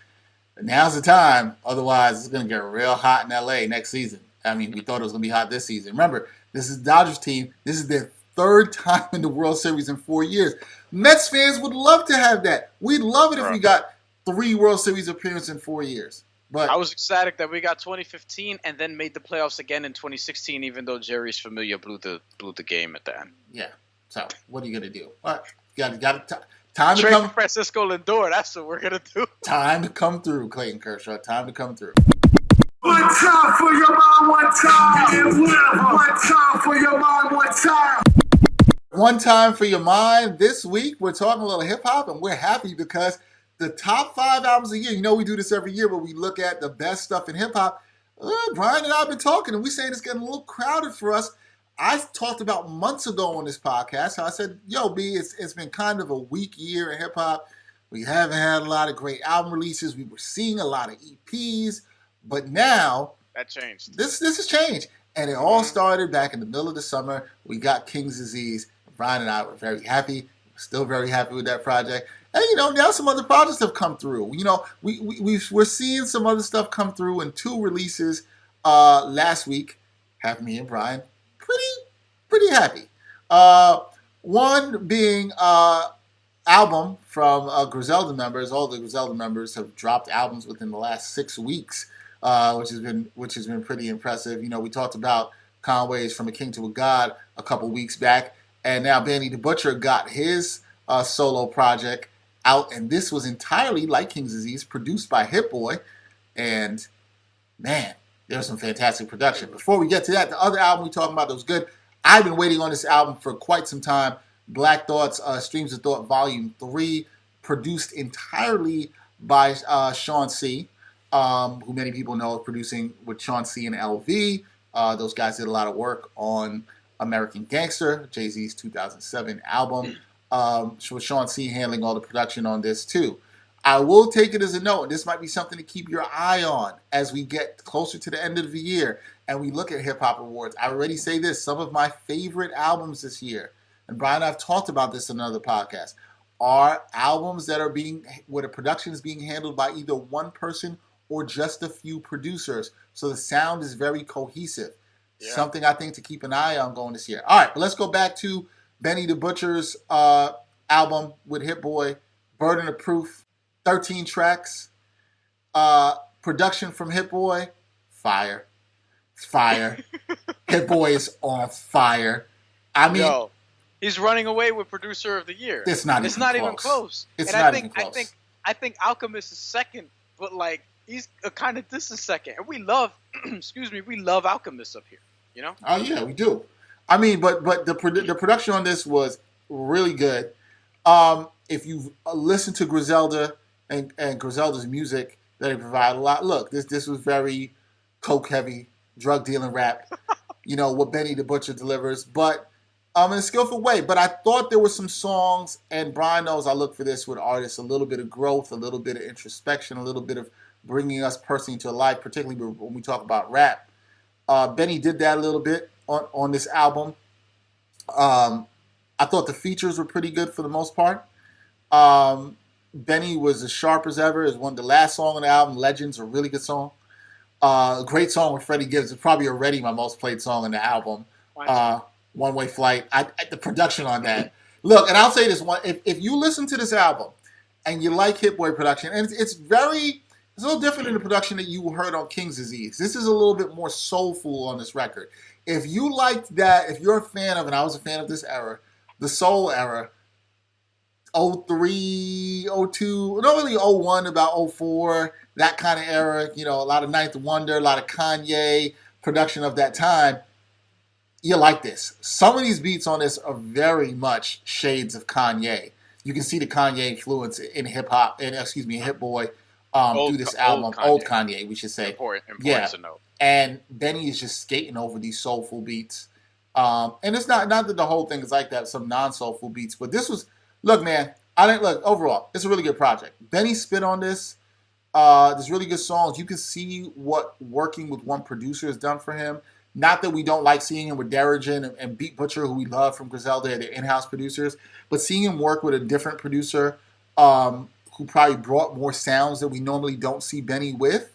now's the time. Otherwise, it's going to get real hot in L.A. next season. I mean, we thought it was going to be hot this season. Remember, this is the Dodgers team. This is their third time in the World Series in 4 years. Mets fans would love to have that. We'd love it if we got 3 World Series appearances in 4 years. But I was ecstatic that we got 2015 and then made the playoffs again in 2016, even though Jerry's Familia blew the game at the end. Yeah. So what are you gonna do? All right. Got time Trade to come. Francisco Lindor. That's what we're gonna do. Time to come through, Clayton Kershaw. Time to come through. One time for your mind, one time. One time for your mind, one time. One time for your mind. This week we're talking a little hip hop, and we're happy because the top 5 albums a year. You know we do this every year where we look at the best stuff in hip hop. Brian and I have been talking, and we're saying it's getting a little crowded for us. I talked about months ago on this podcast how I said, yo, B, it's been kind of a weak year in hip hop. We haven't had a lot of great album releases. We were seeing a lot of EPs, but now that changed. This has changed, and it all started back in the middle of the summer. We got King's Disease. Brian and I were very happy. We're still very happy with that project. And, now some other projects have come through. We're seeing some other stuff come through, and 2 releases last week have me and Brian pretty happy. One being album from Griselda members. All the Griselda members have dropped albums within the last 6 weeks, which has been pretty impressive. We talked about Conway's From a King to a God a couple weeks back, and now Benny the Butcher got his solo project out, and this was entirely like King's Disease, produced by Hit Boy, and man, there's some fantastic production. Before we get to that, the other album we talking about that was good. I've been waiting on this album for quite some time. Black Thought's Streams of Thought Volume 3, produced entirely by Sean C., who many people know is producing with Sean C. and LV. Those guys did a lot of work on American Gangster, Jay-Z's 2007 album. With Sean C. handling all the production on this too. I will take it as a note, and this might be something to keep your eye on as we get closer to the end of the year and we look at Hip Hop Awards. I already say this, some of my favorite albums this year, and Brian and I have talked about this in another podcast, are albums that are where the production is being handled by either one person or just a few producers. So the sound is very cohesive. Yeah. Something I think to keep an eye on going this year. All right, but let's go back to Benny the Butcher's album with Hit Boy, Burden of Proof, 13 tracks. Production from Hit Boy, fire. Hit Boy is on fire. I mean, yo, he's running away with Producer of the Year. It's not even close. I think Alchemist is second, but like he's a kind of distant second. And we love, we love Alchemist up here. Oh yeah, we do. I mean, but the production on this was really good. If you've listened to Griselda and Griselda's music that they provide a lot, look, this was very coke heavy, drug dealing rap. What Benny the Butcher delivers, but in a skillful way. But I thought there were some songs, and Brian knows I look for this with artists, a little bit of growth, a little bit of introspection, a little bit of bringing us personally to life, particularly when we talk about rap. Benny did that a little bit on this album. I thought the features were pretty good for the most part. Benny was as sharp as ever. Is one of the last song on the album, Legends, a really good song. A great song with Freddie Gibbs. It's probably already my most played song on the album. One Way Flight. The production on that. Look, and I'll say this one: if you listen to this album and you like Hit Boy production, and it's a little different than the production that you heard on King's Disease. This is a little bit more soulful on this record. If you liked that, if you're a fan of, and I was a fan of this era, the soul era, 03, 02, not really 01, about 04, that kind of era, a lot of Ninth Wonder, a lot of Kanye production of that time, you like this. Some of these beats on this are very much shades of Kanye. You can see the Kanye influence in hip hop, and Hit Boy through this album. Old Kanye, we should say. Important to note. And Benny is just skating over these soulful beats. And it's not that the whole thing is like that, some non-soulful beats, but this was, look, man, overall, it's a really good project. Benny spit on this. There's really good songs. You can see what working with one producer has done for him. Not that we don't like seeing him with Darrigan and Beat Butcher, who we love from Griselda, their in-house producers, but seeing him work with a different producer who probably brought more sounds that we normally don't see Benny with,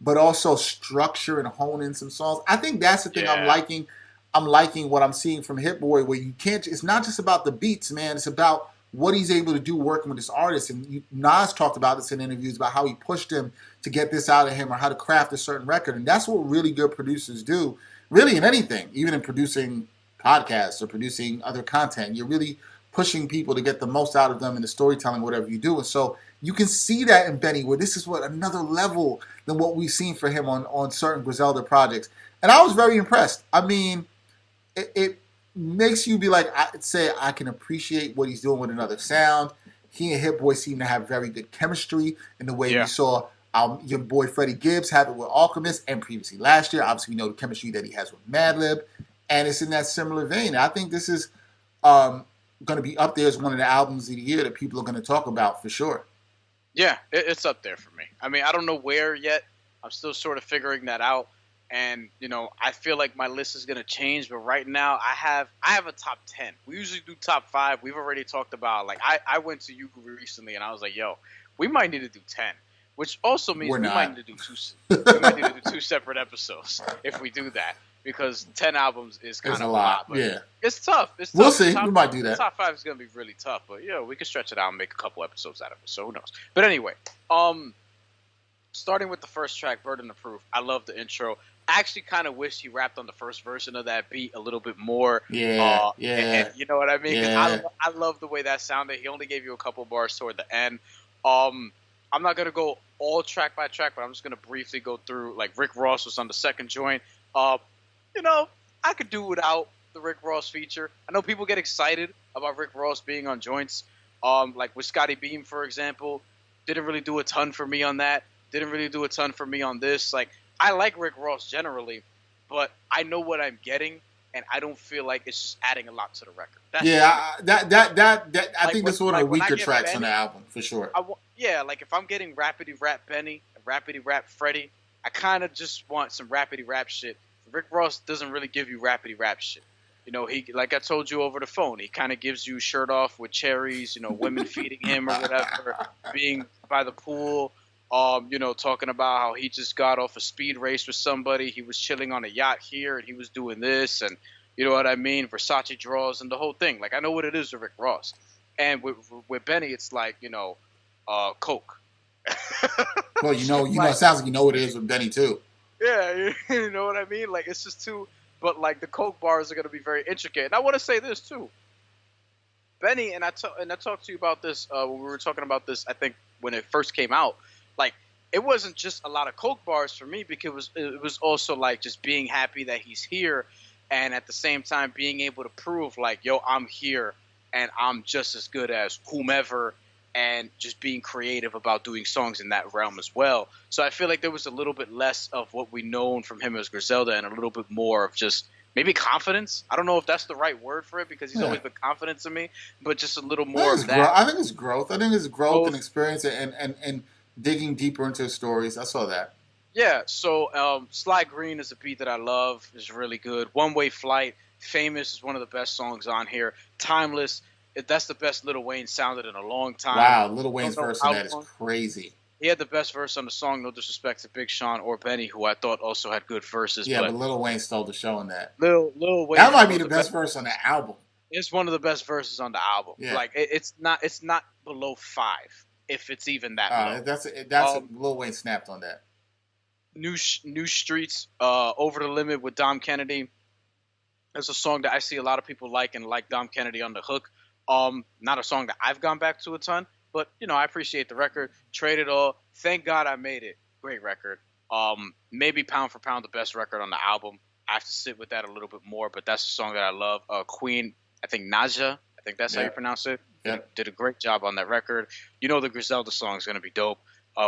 but also structure and hone in some songs. I think that's the thing I'm liking. I'm liking what I'm seeing from Hit Boy, where it's not just about the beats, man. It's about what he's able to do working with this artist. And Nas talked about this in interviews about how he pushed him to get this out of him or how to craft a certain record. And that's what really good producers do, really in anything, even in producing podcasts or producing other content. You're really pushing people to get the most out of them in the storytelling, whatever you do. And so you can see that in Benny, where this is another level than what we've seen for him on certain Griselda projects. And I was very impressed. I mean, it makes you be like, I can appreciate what he's doing with another sound. He and Hit Boy seem to have very good chemistry in the way we saw your boy Freddie Gibbs have it with Alchemist, and previously last year. Obviously, we know the chemistry that he has with Madlib, and it's in that similar vein. I think this is going to be up there as one of the albums of the year that people are going to talk about for sure. Yeah, it's up there for me. I mean, I don't know where yet. I'm still sort of figuring that out. And, I feel like my list is going to change. But right now, I have a top 10. We usually do top 5. We've already talked about, I went to you recently, and I was like, yo, we might need to do 10. Which also means we might need to do two separate episodes if we do that. Because 10 albums is kind of a lot. But it's tough. We'll see. We might do that. Top 5 is going to be really tough. But, we can stretch it out and make a couple episodes out of it. So who knows? But anyway, starting with the first track, Burden of Proof. I love the intro. I actually kind of wish he rapped on the first version of that beat a little bit more. Yeah. And you know what I mean? Yeah. I love the way that sounded. He only gave you a couple bars toward the end. I'm not going to go all track by track, but I'm just going to briefly go through. Like, Rick Ross was on the second joint. I could do without the Rick Ross feature. I know people get excited about Rick Ross being on joints. Like with Scotty Beam, for example. Didn't really do a ton for me on that. Didn't really do a ton for me on this. Like, I like Rick Ross generally, but I know what I'm getting, and I don't feel like it's just adding a lot to the record. I think this is one of the weaker tracks Benny, on the album, for sure. Like if I'm getting Rappity Rap Benny, Rappity Rap Freddie, I kind of just want some Rappity Rap shit. Rick Ross doesn't really give you Rappity Rap shit. He, like I told you over the phone, he kind of gives you shirt off with cherries, women feeding him or whatever, being by the pool. Talking about how he just got off a speed race with somebody. He was chilling on a yacht here, and he was doing this, and you know what I mean? Versace draws and the whole thing. Like, I know what it is with Rick Ross. And with Benny, it's like, Coke. Well, it sounds like you know what it is with Benny, too. Yeah, you know what I mean? Like, it's just too... But, like, the Coke bars are going to be very intricate. And I want to say this, too. Benny, and I talked to you about this when we were talking about this, I think, when it first came out. Like, it wasn't just a lot of Coke bars for me, because it was also like just being happy that he's here, and at the same time being able to prove like, yo, I'm here and I'm just as good as whomever, and just being creative about doing songs in that realm as well. So I feel like there was a little bit less of what we known from him as Griselda, and a little bit more of just maybe confidence. I don't know if that's the right word for it, because he's always been confident to me, but just a little more of that. I think it's growth. I think it's growth and experience and digging deeper into his stories. I saw that. Yeah, so Sly Green is a beat that I love. It's really good. One Way Flight, Famous is one of the best songs on here. Timeless, that's the best Lil Wayne sounded in a long time. Wow, Lil Wayne's verse on that is crazy. He had the best verse on the song. No disrespect to Big Sean or Benny, who I thought also had good verses. Yeah, but but Lil Wayne stole the show in that. Lil Wayne That has might be one the of best verse on the album. It's one of the best verses on the album. Yeah. Like it's not below 5, if it's even that low. That's Lil Wayne snapped on that. New Streets, Over the Limit with Dom Kennedy. It's a song that I see a lot of people like Dom Kennedy on the hook. Not a song that I've gone back to a ton, but I appreciate the record. Trade It All, Thank God I Made It, great record. Maybe pound for pound the best record on the album. I have to sit with that a little bit more, but that's a song that I love. Queen, I think Naja, I think that's how you pronounce it. Did a great job on that record. The Griselda song is gonna be dope.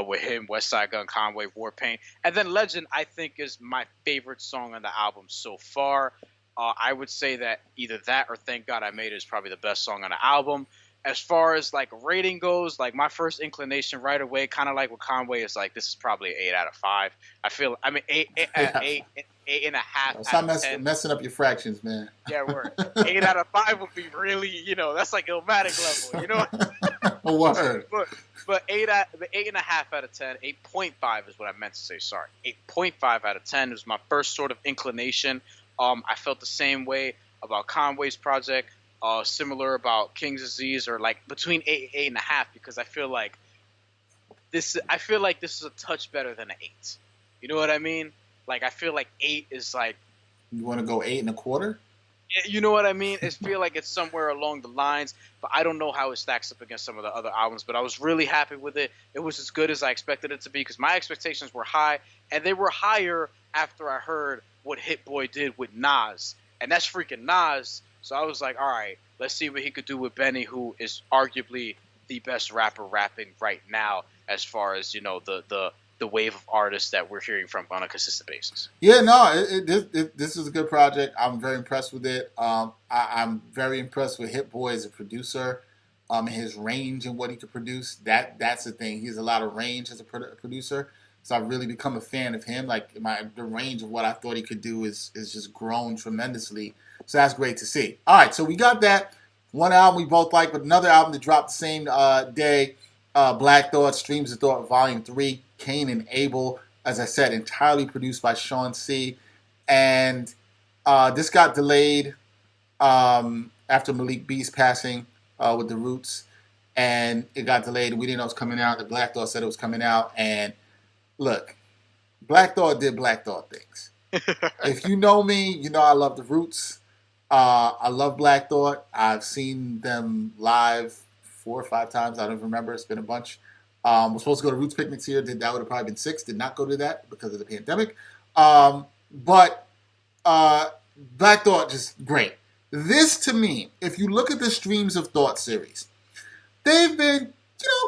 With him, West Side Gun, Conway, Warpaint, and then Legend, I think, is my favorite song on the album so far. I would say that either that or Thank God I Made It is probably the best song on the album. As far as like rating goes, like my first inclination right away, kind of like with Conway, is like this is probably 8 out of 5. I mean 8 and a half. Stop messing up your fractions, man. Yeah, word. 8 out of 5 would be really, that's like Illmatic level, Word. But 8.5 out of 10, 8.5 is what I meant to say. Sorry, 8.5 out of 10 is my first sort of inclination. I felt the same way about Conway's project. Similar about King's Disease, or like between 8 and 8.5, because I feel like this is a touch better than an 8. You know what I mean? Like I feel like 8 is like. You want to go 8 1/4? You know what I mean? I feel like it's somewhere along the lines, but I don't know how it stacks up against some of the other albums. But I was really happy with it. It was as good as I expected it to be, because my expectations were high, and they were higher after I heard what Hit Boy did with Nas, and that's freaking Nas. So I was like, all right, let's see what he could do with Benny, who is arguably the best rapper rapping right now, as far as the wave of artists that we're hearing from on a consistent basis. Yeah, no, this is a good project. I'm very impressed with it. I'm very impressed with Hit Boy as a producer. His range and what he could produce. That's the thing. He has a lot of range as a producer. So I've really become a fan of him. Like the range of what I thought he could do is just grown tremendously. So that's great to see. All right, so we got that one album we both like, but another album that dropped the same day, Black Thought, Streams of Thought, Volume 3, Cain and Abel. As I said, entirely produced by Sean C. And this got delayed after Malik B's passing with The Roots. And it got delayed. We didn't know it was coming out. The Black Thought said it was coming out. And look, Black Thought did Black Thought things. If you know me, you know I love The Roots. I love Black Thought. I've seen them live 4 or 5 times. I don't even remember. It's been a bunch. Was supposed to go to Roots Picnics here. That would have probably been 6. Did not go to that because of the pandemic. But Black Thought, just great. This, to me, if you look at the Streams of Thought series, they've been,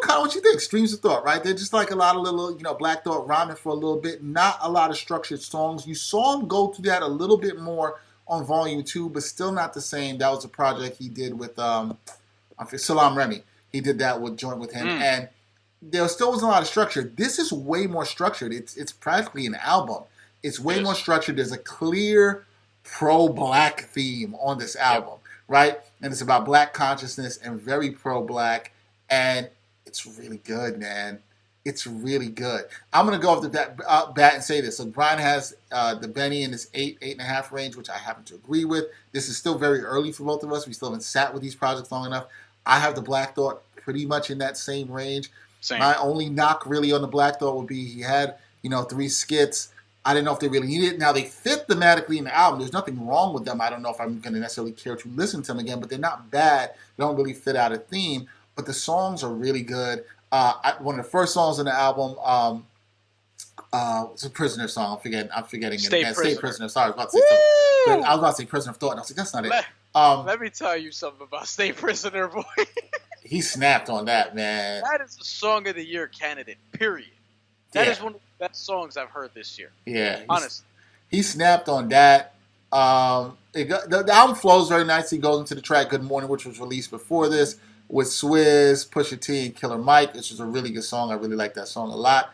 kind of what you think, Streams of Thought, right? They're just like a lot of little, Black Thought rhyming for a little bit, not a lot of structured songs. You saw him go through that a little bit more on Volume 2, but still not the same. That was a project he did with Salam Remy. He did that with joint with him, and there still wasn't a lot of structure. This is way more structured. It's practically an album. It's way more structured. There's a clear pro-black theme on this album, right? And it's about black consciousness and very pro-black, and it's really good, man. It's really good. I'm going to go off the bat and say this. So Brian has the Benny in his 8.5 range, which I happen to agree with. This is still very early for both of us. We still haven't sat with these projects long enough. I have the Black Thought pretty much in that same range. Same. My only knock really on the Black Thought would be he had, 3 skits. I didn't know if they really needed it. Now, they fit thematically in the album. There's nothing wrong with them. I don't know if I'm going to necessarily care to listen to them again, but they're not bad. They don't really fit out a theme. But the songs are really good. One of the first songs in the album, it's a Prisoner song. I'm forgetting it again. Stay Prisoner. Sorry, I was about to say something. I was about to say Prisoner of Thought, and I was like, that's not it. Let me tell you something about Stay Prisoner, boy. He snapped on that, man. That is a Song of the Year candidate, period. That is one of the best songs I've heard this year. Yeah. Honestly. He snapped on that. The album flows very nicely. Goes into the track Good Morning, which was released before this, with Swizz, Pusha T, and Killer Mike, which is a really good song. I really like that song a lot.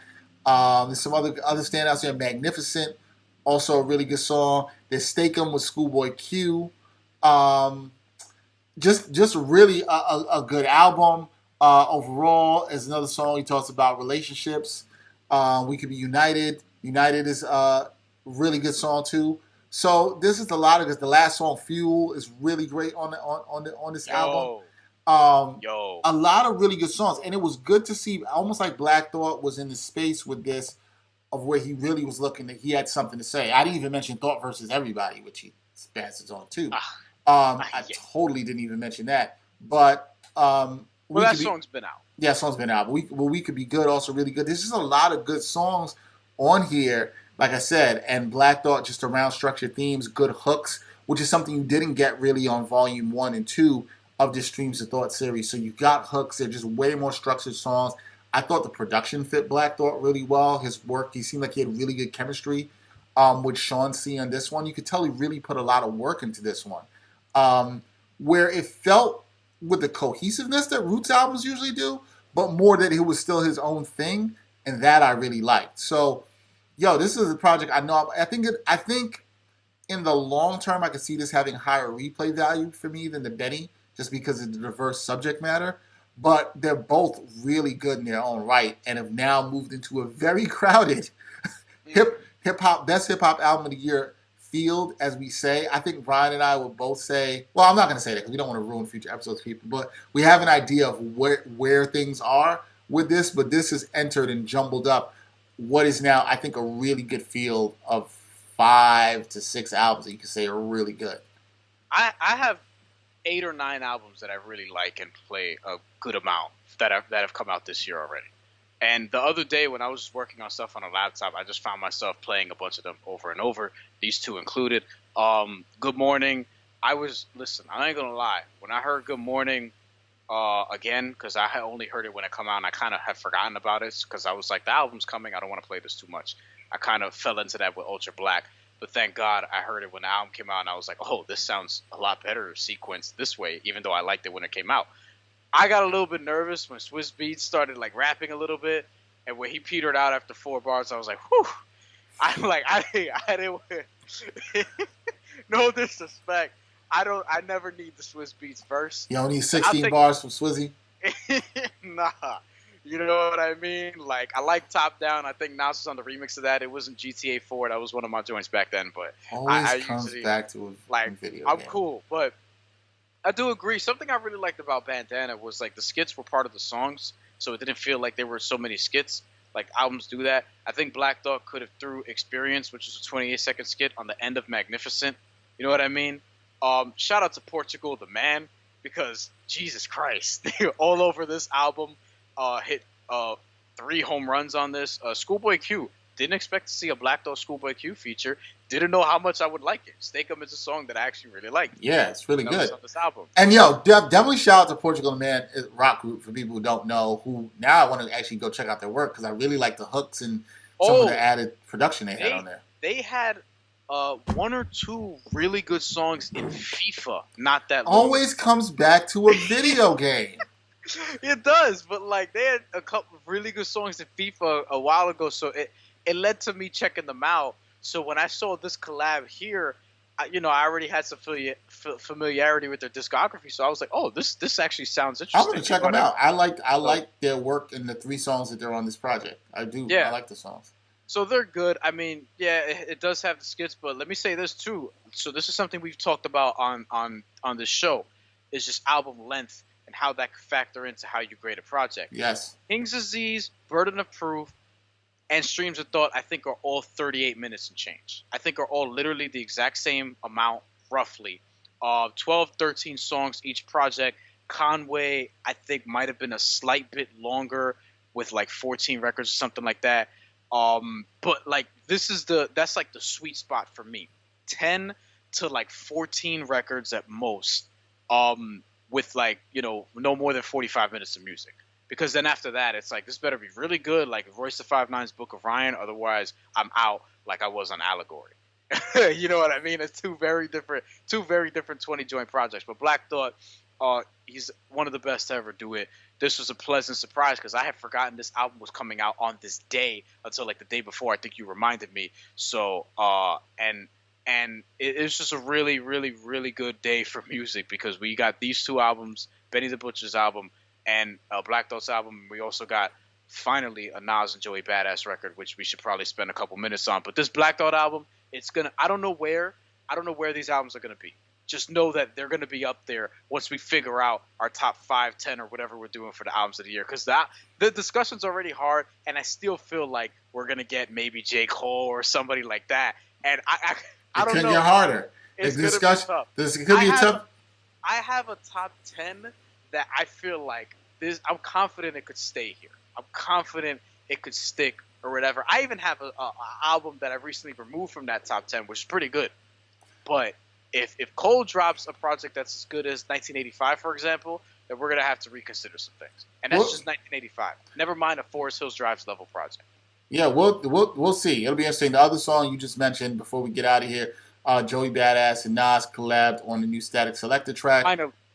There's some other standouts here. Magnificent, also a really good song. There's Stake'em with Schoolboy Q. Just really a good album. Overall, is another song he talks about relationships. We Could Be United. United is a really good song too. So this is a lot of this. The last song, Fuel, is really great on this album. Yo, Um, yo. a lot of really good songs, and it was good to see. Almost like Black Thought was in the space with this, of where he really was looking that he had something to say. I didn't even mention Thought versus Everybody, which he passes on too. I Yeah. totally didn't even mention that, but Well, that song's been out. yeah, song's been out. But we Could Be Good, also really good. There's just a lot of good songs on here, like I said, and Black Thought just around structured themes, good hooks, which is something you didn't get really on volume 1 and 2 of this Streams of Thought series. So you got hooks. They're just way more structured songs. I thought the production fit Black Thought really well. His work, he seemed like he had really good chemistry with Sean C on this one. You could tell he really put a lot of work into this one. Where it felt with the cohesiveness that Roots albums usually do, but more that it was still his own thing, and that I really liked. So, yo, this is a project I know. I think in the long term, I could see this having higher replay value for me than the Benny, just because of the diverse subject matter. But they're both really good in their own right, and have now moved into a very crowded hip hop album of the year field, as we say. I think Brian and I would both say, well, I'm not going to say that because we don't want to ruin future episodes for people, but we have an idea of where things are with this, but this has entered and jumbled up what is now, I think, a really good field of 5 to 6 albums that you can say are really good. I have 8 or 9 albums that I really like and play a good amount that have come out this year already. And the other day when I was working on stuff on a laptop, I just found myself playing a bunch of them over and over, these two included. Good Morning. Listen, I ain't going to lie. When I heard Good Morning again, because I had only heard it when it come out, and I kind of had forgotten about it because I was like, the album's coming. I don't want to play this too much. I kind of fell into that with Ultra Black. But thank God I heard it when the album came out, and I was like, oh, this sounds a lot better sequenced this way, even though I liked it when it came out. I got a little bit nervous when Swiss Beats started like rapping a little bit, and when he petered out after 4 bars, I was like, whew. I didn't no disrespect. I never need the Swiss Beats verse. You only need 16 bars from Swizzy? Nah. You know what I mean? Like, I like Top Down. I think Nas was on the remix of that. It wasn't GTA 4. That was one of my joints back then. But always comes back to a video I'm game. cool, but I do agree. Something I really liked about Bandana was like the skits were part of the songs, so it didn't feel like there were so many skits. Like albums do that. I think Black Thought could have threw Experience, which is a 28-second skit, on the end of Magnificent. You know what I mean? Shout out to Portugal the Man, because Jesus Christ, they're all over this album. Hit 3 home runs on this. Schoolboy Q. Didn't expect to see a Black Thought Schoolboy Q feature. Didn't know how much I would like it. Steak-Um is a song that I actually really like. Yeah, it's really good. On this album. And yo, definitely shout out to Portugal the Man rock group, for people who don't know, who now I want to actually go check out their work because I really like the hooks and some of the added production they had on there. They had 1 or 2 really good songs in FIFA not that long. Always comes back to a video game. It does, but like they had a couple of really good songs in FIFA a while ago, so it led to me checking them out. So when I saw this collab here, I already had some familiarity with their discography, so I was like, oh, this actually sounds interesting. I'm gonna check them out. I like their work in the 3 songs that they're on this project. I do. Yeah. I like the songs. So they're good. I mean, yeah, it does have the skits, but let me say this too. So this is something we've talked about on this show, is just album length and how that could factor into how you grade a project. Yes. King's Disease, Burden of Proof, and Streams of Thought, I think, are all 38 minutes and change. I think are all literally the exact same amount, roughly. 12, 13 songs each project. Conway, I think, might have been a slight bit longer with like 14 records or something like that. But like that's like the sweet spot for me. 10 to like 14 records at most. With like, no more than 45 minutes of music. Because then after that, it's like, this better be really good, like Royce the 5'9's Book of Ryan. Otherwise, I'm out like I was on Allegory. You know what I mean? It's two very different 20-joint projects. But Black Thought, he's one of the best to ever do it. This was a pleasant surprise because I had forgotten this album was coming out on this day until like the day before. I think you reminded me. So, and it's just a really, really, really good day for music because we got these 2 albums, Benny the Butcher's album, and Black Thought's album. We also got finally a Nas and Joey Badass record, which we should probably spend a couple minutes on. But this Black Thought album, I don't know where these albums are gonna be. Just know that they're gonna be up there once we figure out our top 5, 10, or whatever we're doing for the albums of the year. Because the discussion's already hard, and I still feel like we're gonna get maybe J. Cole or somebody like that. And I don't know. It could get harder. It's gonna be tough. This could be tough. I have a top 10 that I feel like I'm confident it could stay here. I'm confident it could stick or whatever. I even have a album that I recently removed from that top 10, which is pretty good. But if Cole drops a project that's as good as 1985, for example, then we're gonna have to reconsider some things. And that's just 1985. Never mind a Forest Hills Drives level project. Yeah, we'll see. It'll be interesting. The other song you just mentioned before we get out of here, Joey Badass and Nas collabed on the new Static Selector track.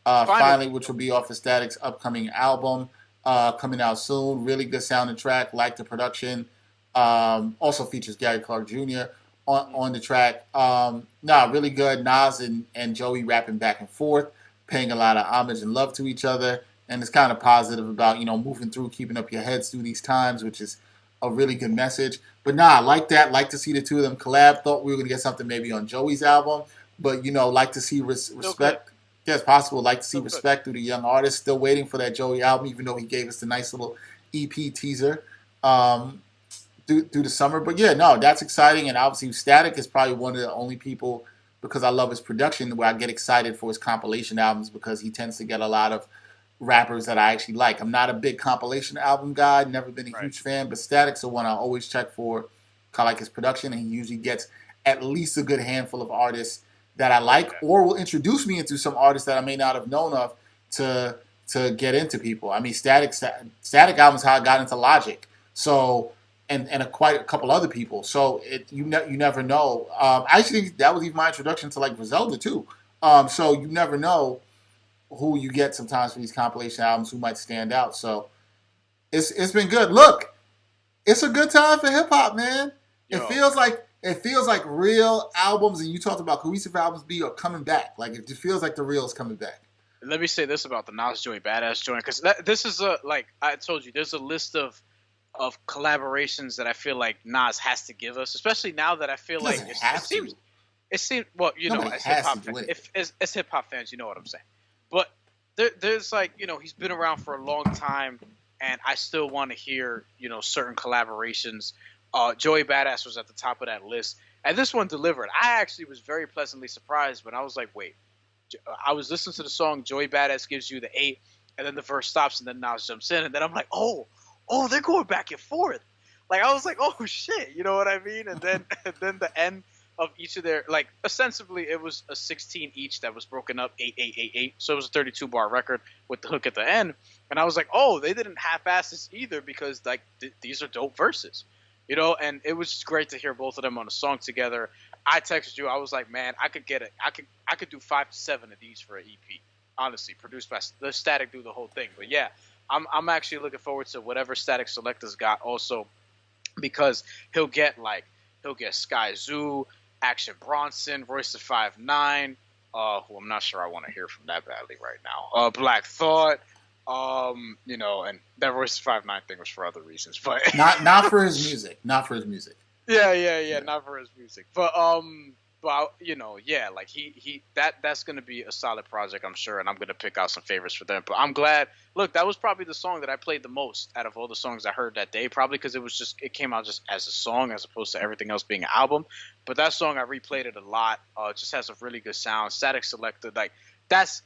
Finally, which will be off of Static's upcoming album, coming out soon. Really good sounding track. Like the production. Also features Gary Clark Jr. on the track. Really good. Nas and Joey rapping back and forth, paying a lot of homage and love to each other. And it's kind of positive about, moving through, keeping up your heads through these times, which is a really good message. But I like that. Like to see the two of them collab. Thought we were going to get something maybe on Joey's album. But, like to see respect. Yeah, it's possible. Like to see respect through the young artist. Still waiting for that Joey album, even though he gave us the nice little EP teaser through the summer. But that's exciting. And obviously Static is probably one of the only people, because I love his production, where I get excited for his compilation albums, because he tends to get a lot of rappers that I actually like. I'm not a big compilation album guy, never been a huge fan, but Static's the one I always check for. I like his production, and he usually gets at least a good handful of artists that I like, or will introduce me into some artists that I may not have known of to get into people. I mean, Static albums how I got into Logic, so and quite a couple other people. So you never know. I actually think that was even my introduction to like Griselda too. So you never know who you get sometimes for these compilation albums, who might stand out. So it's been good. Look, it's a good time for hip hop, man. It feels like real albums, and you talked about cohesive albums are coming back. Like it feels like the real is coming back. Let me say this about the Nas Joey Badass joint, because this is like I told you, there's a list of collaborations that I feel like Nas has to give us, especially now that I feel like it seems well, as hip hop fans, you know what I'm saying. But there's like, he's been around for a long time, and I still want to hear, certain collaborations. Joey Badass was at the top of that list, and this one delivered. I actually was very pleasantly surprised when I was like, wait, I was listening to the song, Joey Badass gives you the 8, and then the verse stops, and then Nas jumps in, and then I'm like, oh, they're going back and forth. Like, I was like, oh shit, you know what I mean? And then the end of each of their, like, ostensibly it was a 16 each that was broken up 8 8 8 8, so it was a 32 bar record with the hook at the end. And I was like, oh, they didn't half-ass this either, because like these are dope verses, and it was just great to hear both of them on a song together. I texted you, I was like, man, I could do 5 to 7 of these for an EP, honestly, produced by the Static, do the whole thing. But yeah, I'm actually looking forward to whatever Static Selector's got also, because he'll get Sky Zoo, Action Bronson, Royce the 5'9", who I'm not sure I want to hear from that badly right now. Black Thought, and that Royce the 5'9" thing was for other reasons, but not for his music. Not for his music. Yeah, not for his music. But like that's gonna be a solid project, I'm sure, and I'm gonna pick out some favorites for them. But I'm glad. Look, that was probably the song that I played the most out of all the songs I heard that day, probably because it came out just as a song as opposed to everything else being an album. But that song, I replayed it a lot. It just has a really good sound. Static Selector, like that's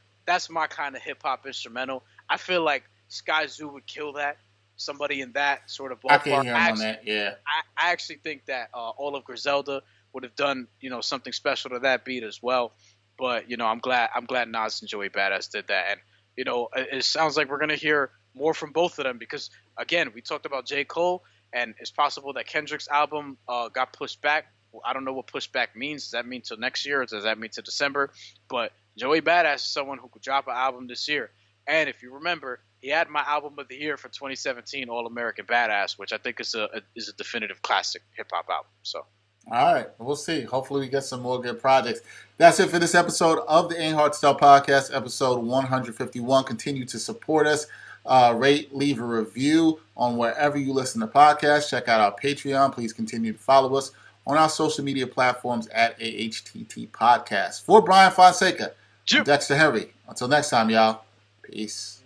my kind of hip hop instrumental. I feel like Sky Zoo would kill that. Somebody in that sort of ballpark. I can hear him on that. Yeah. I actually think that all of Griselda would have done, something special to that beat as well. But, I'm glad Nas and Joey Badass did that. And, it sounds like we're going to hear more from both of them, because, again, we talked about J. Cole, and it's possible that Kendrick's album got pushed back. Well, I don't know what pushback means. Does that mean till next year, or does that mean till December? But Joey Badass is someone who could drop an album this year. And if you remember, he had my album of the year for 2017, All American Badass, which I think is a definitive classic hip hop album. So. All right, we'll see. Hopefully we get some more good projects. That's it for this episode of the Ain't Hard to Tell podcast, episode 151. Continue to support us rate, leave a review on wherever you listen to podcasts. Check out our Patreon. Please continue to follow us on our social media platforms at AHTT Podcast. For Brian Fonseca, I'm Dexter Henry. Until next time, y'all. Peace.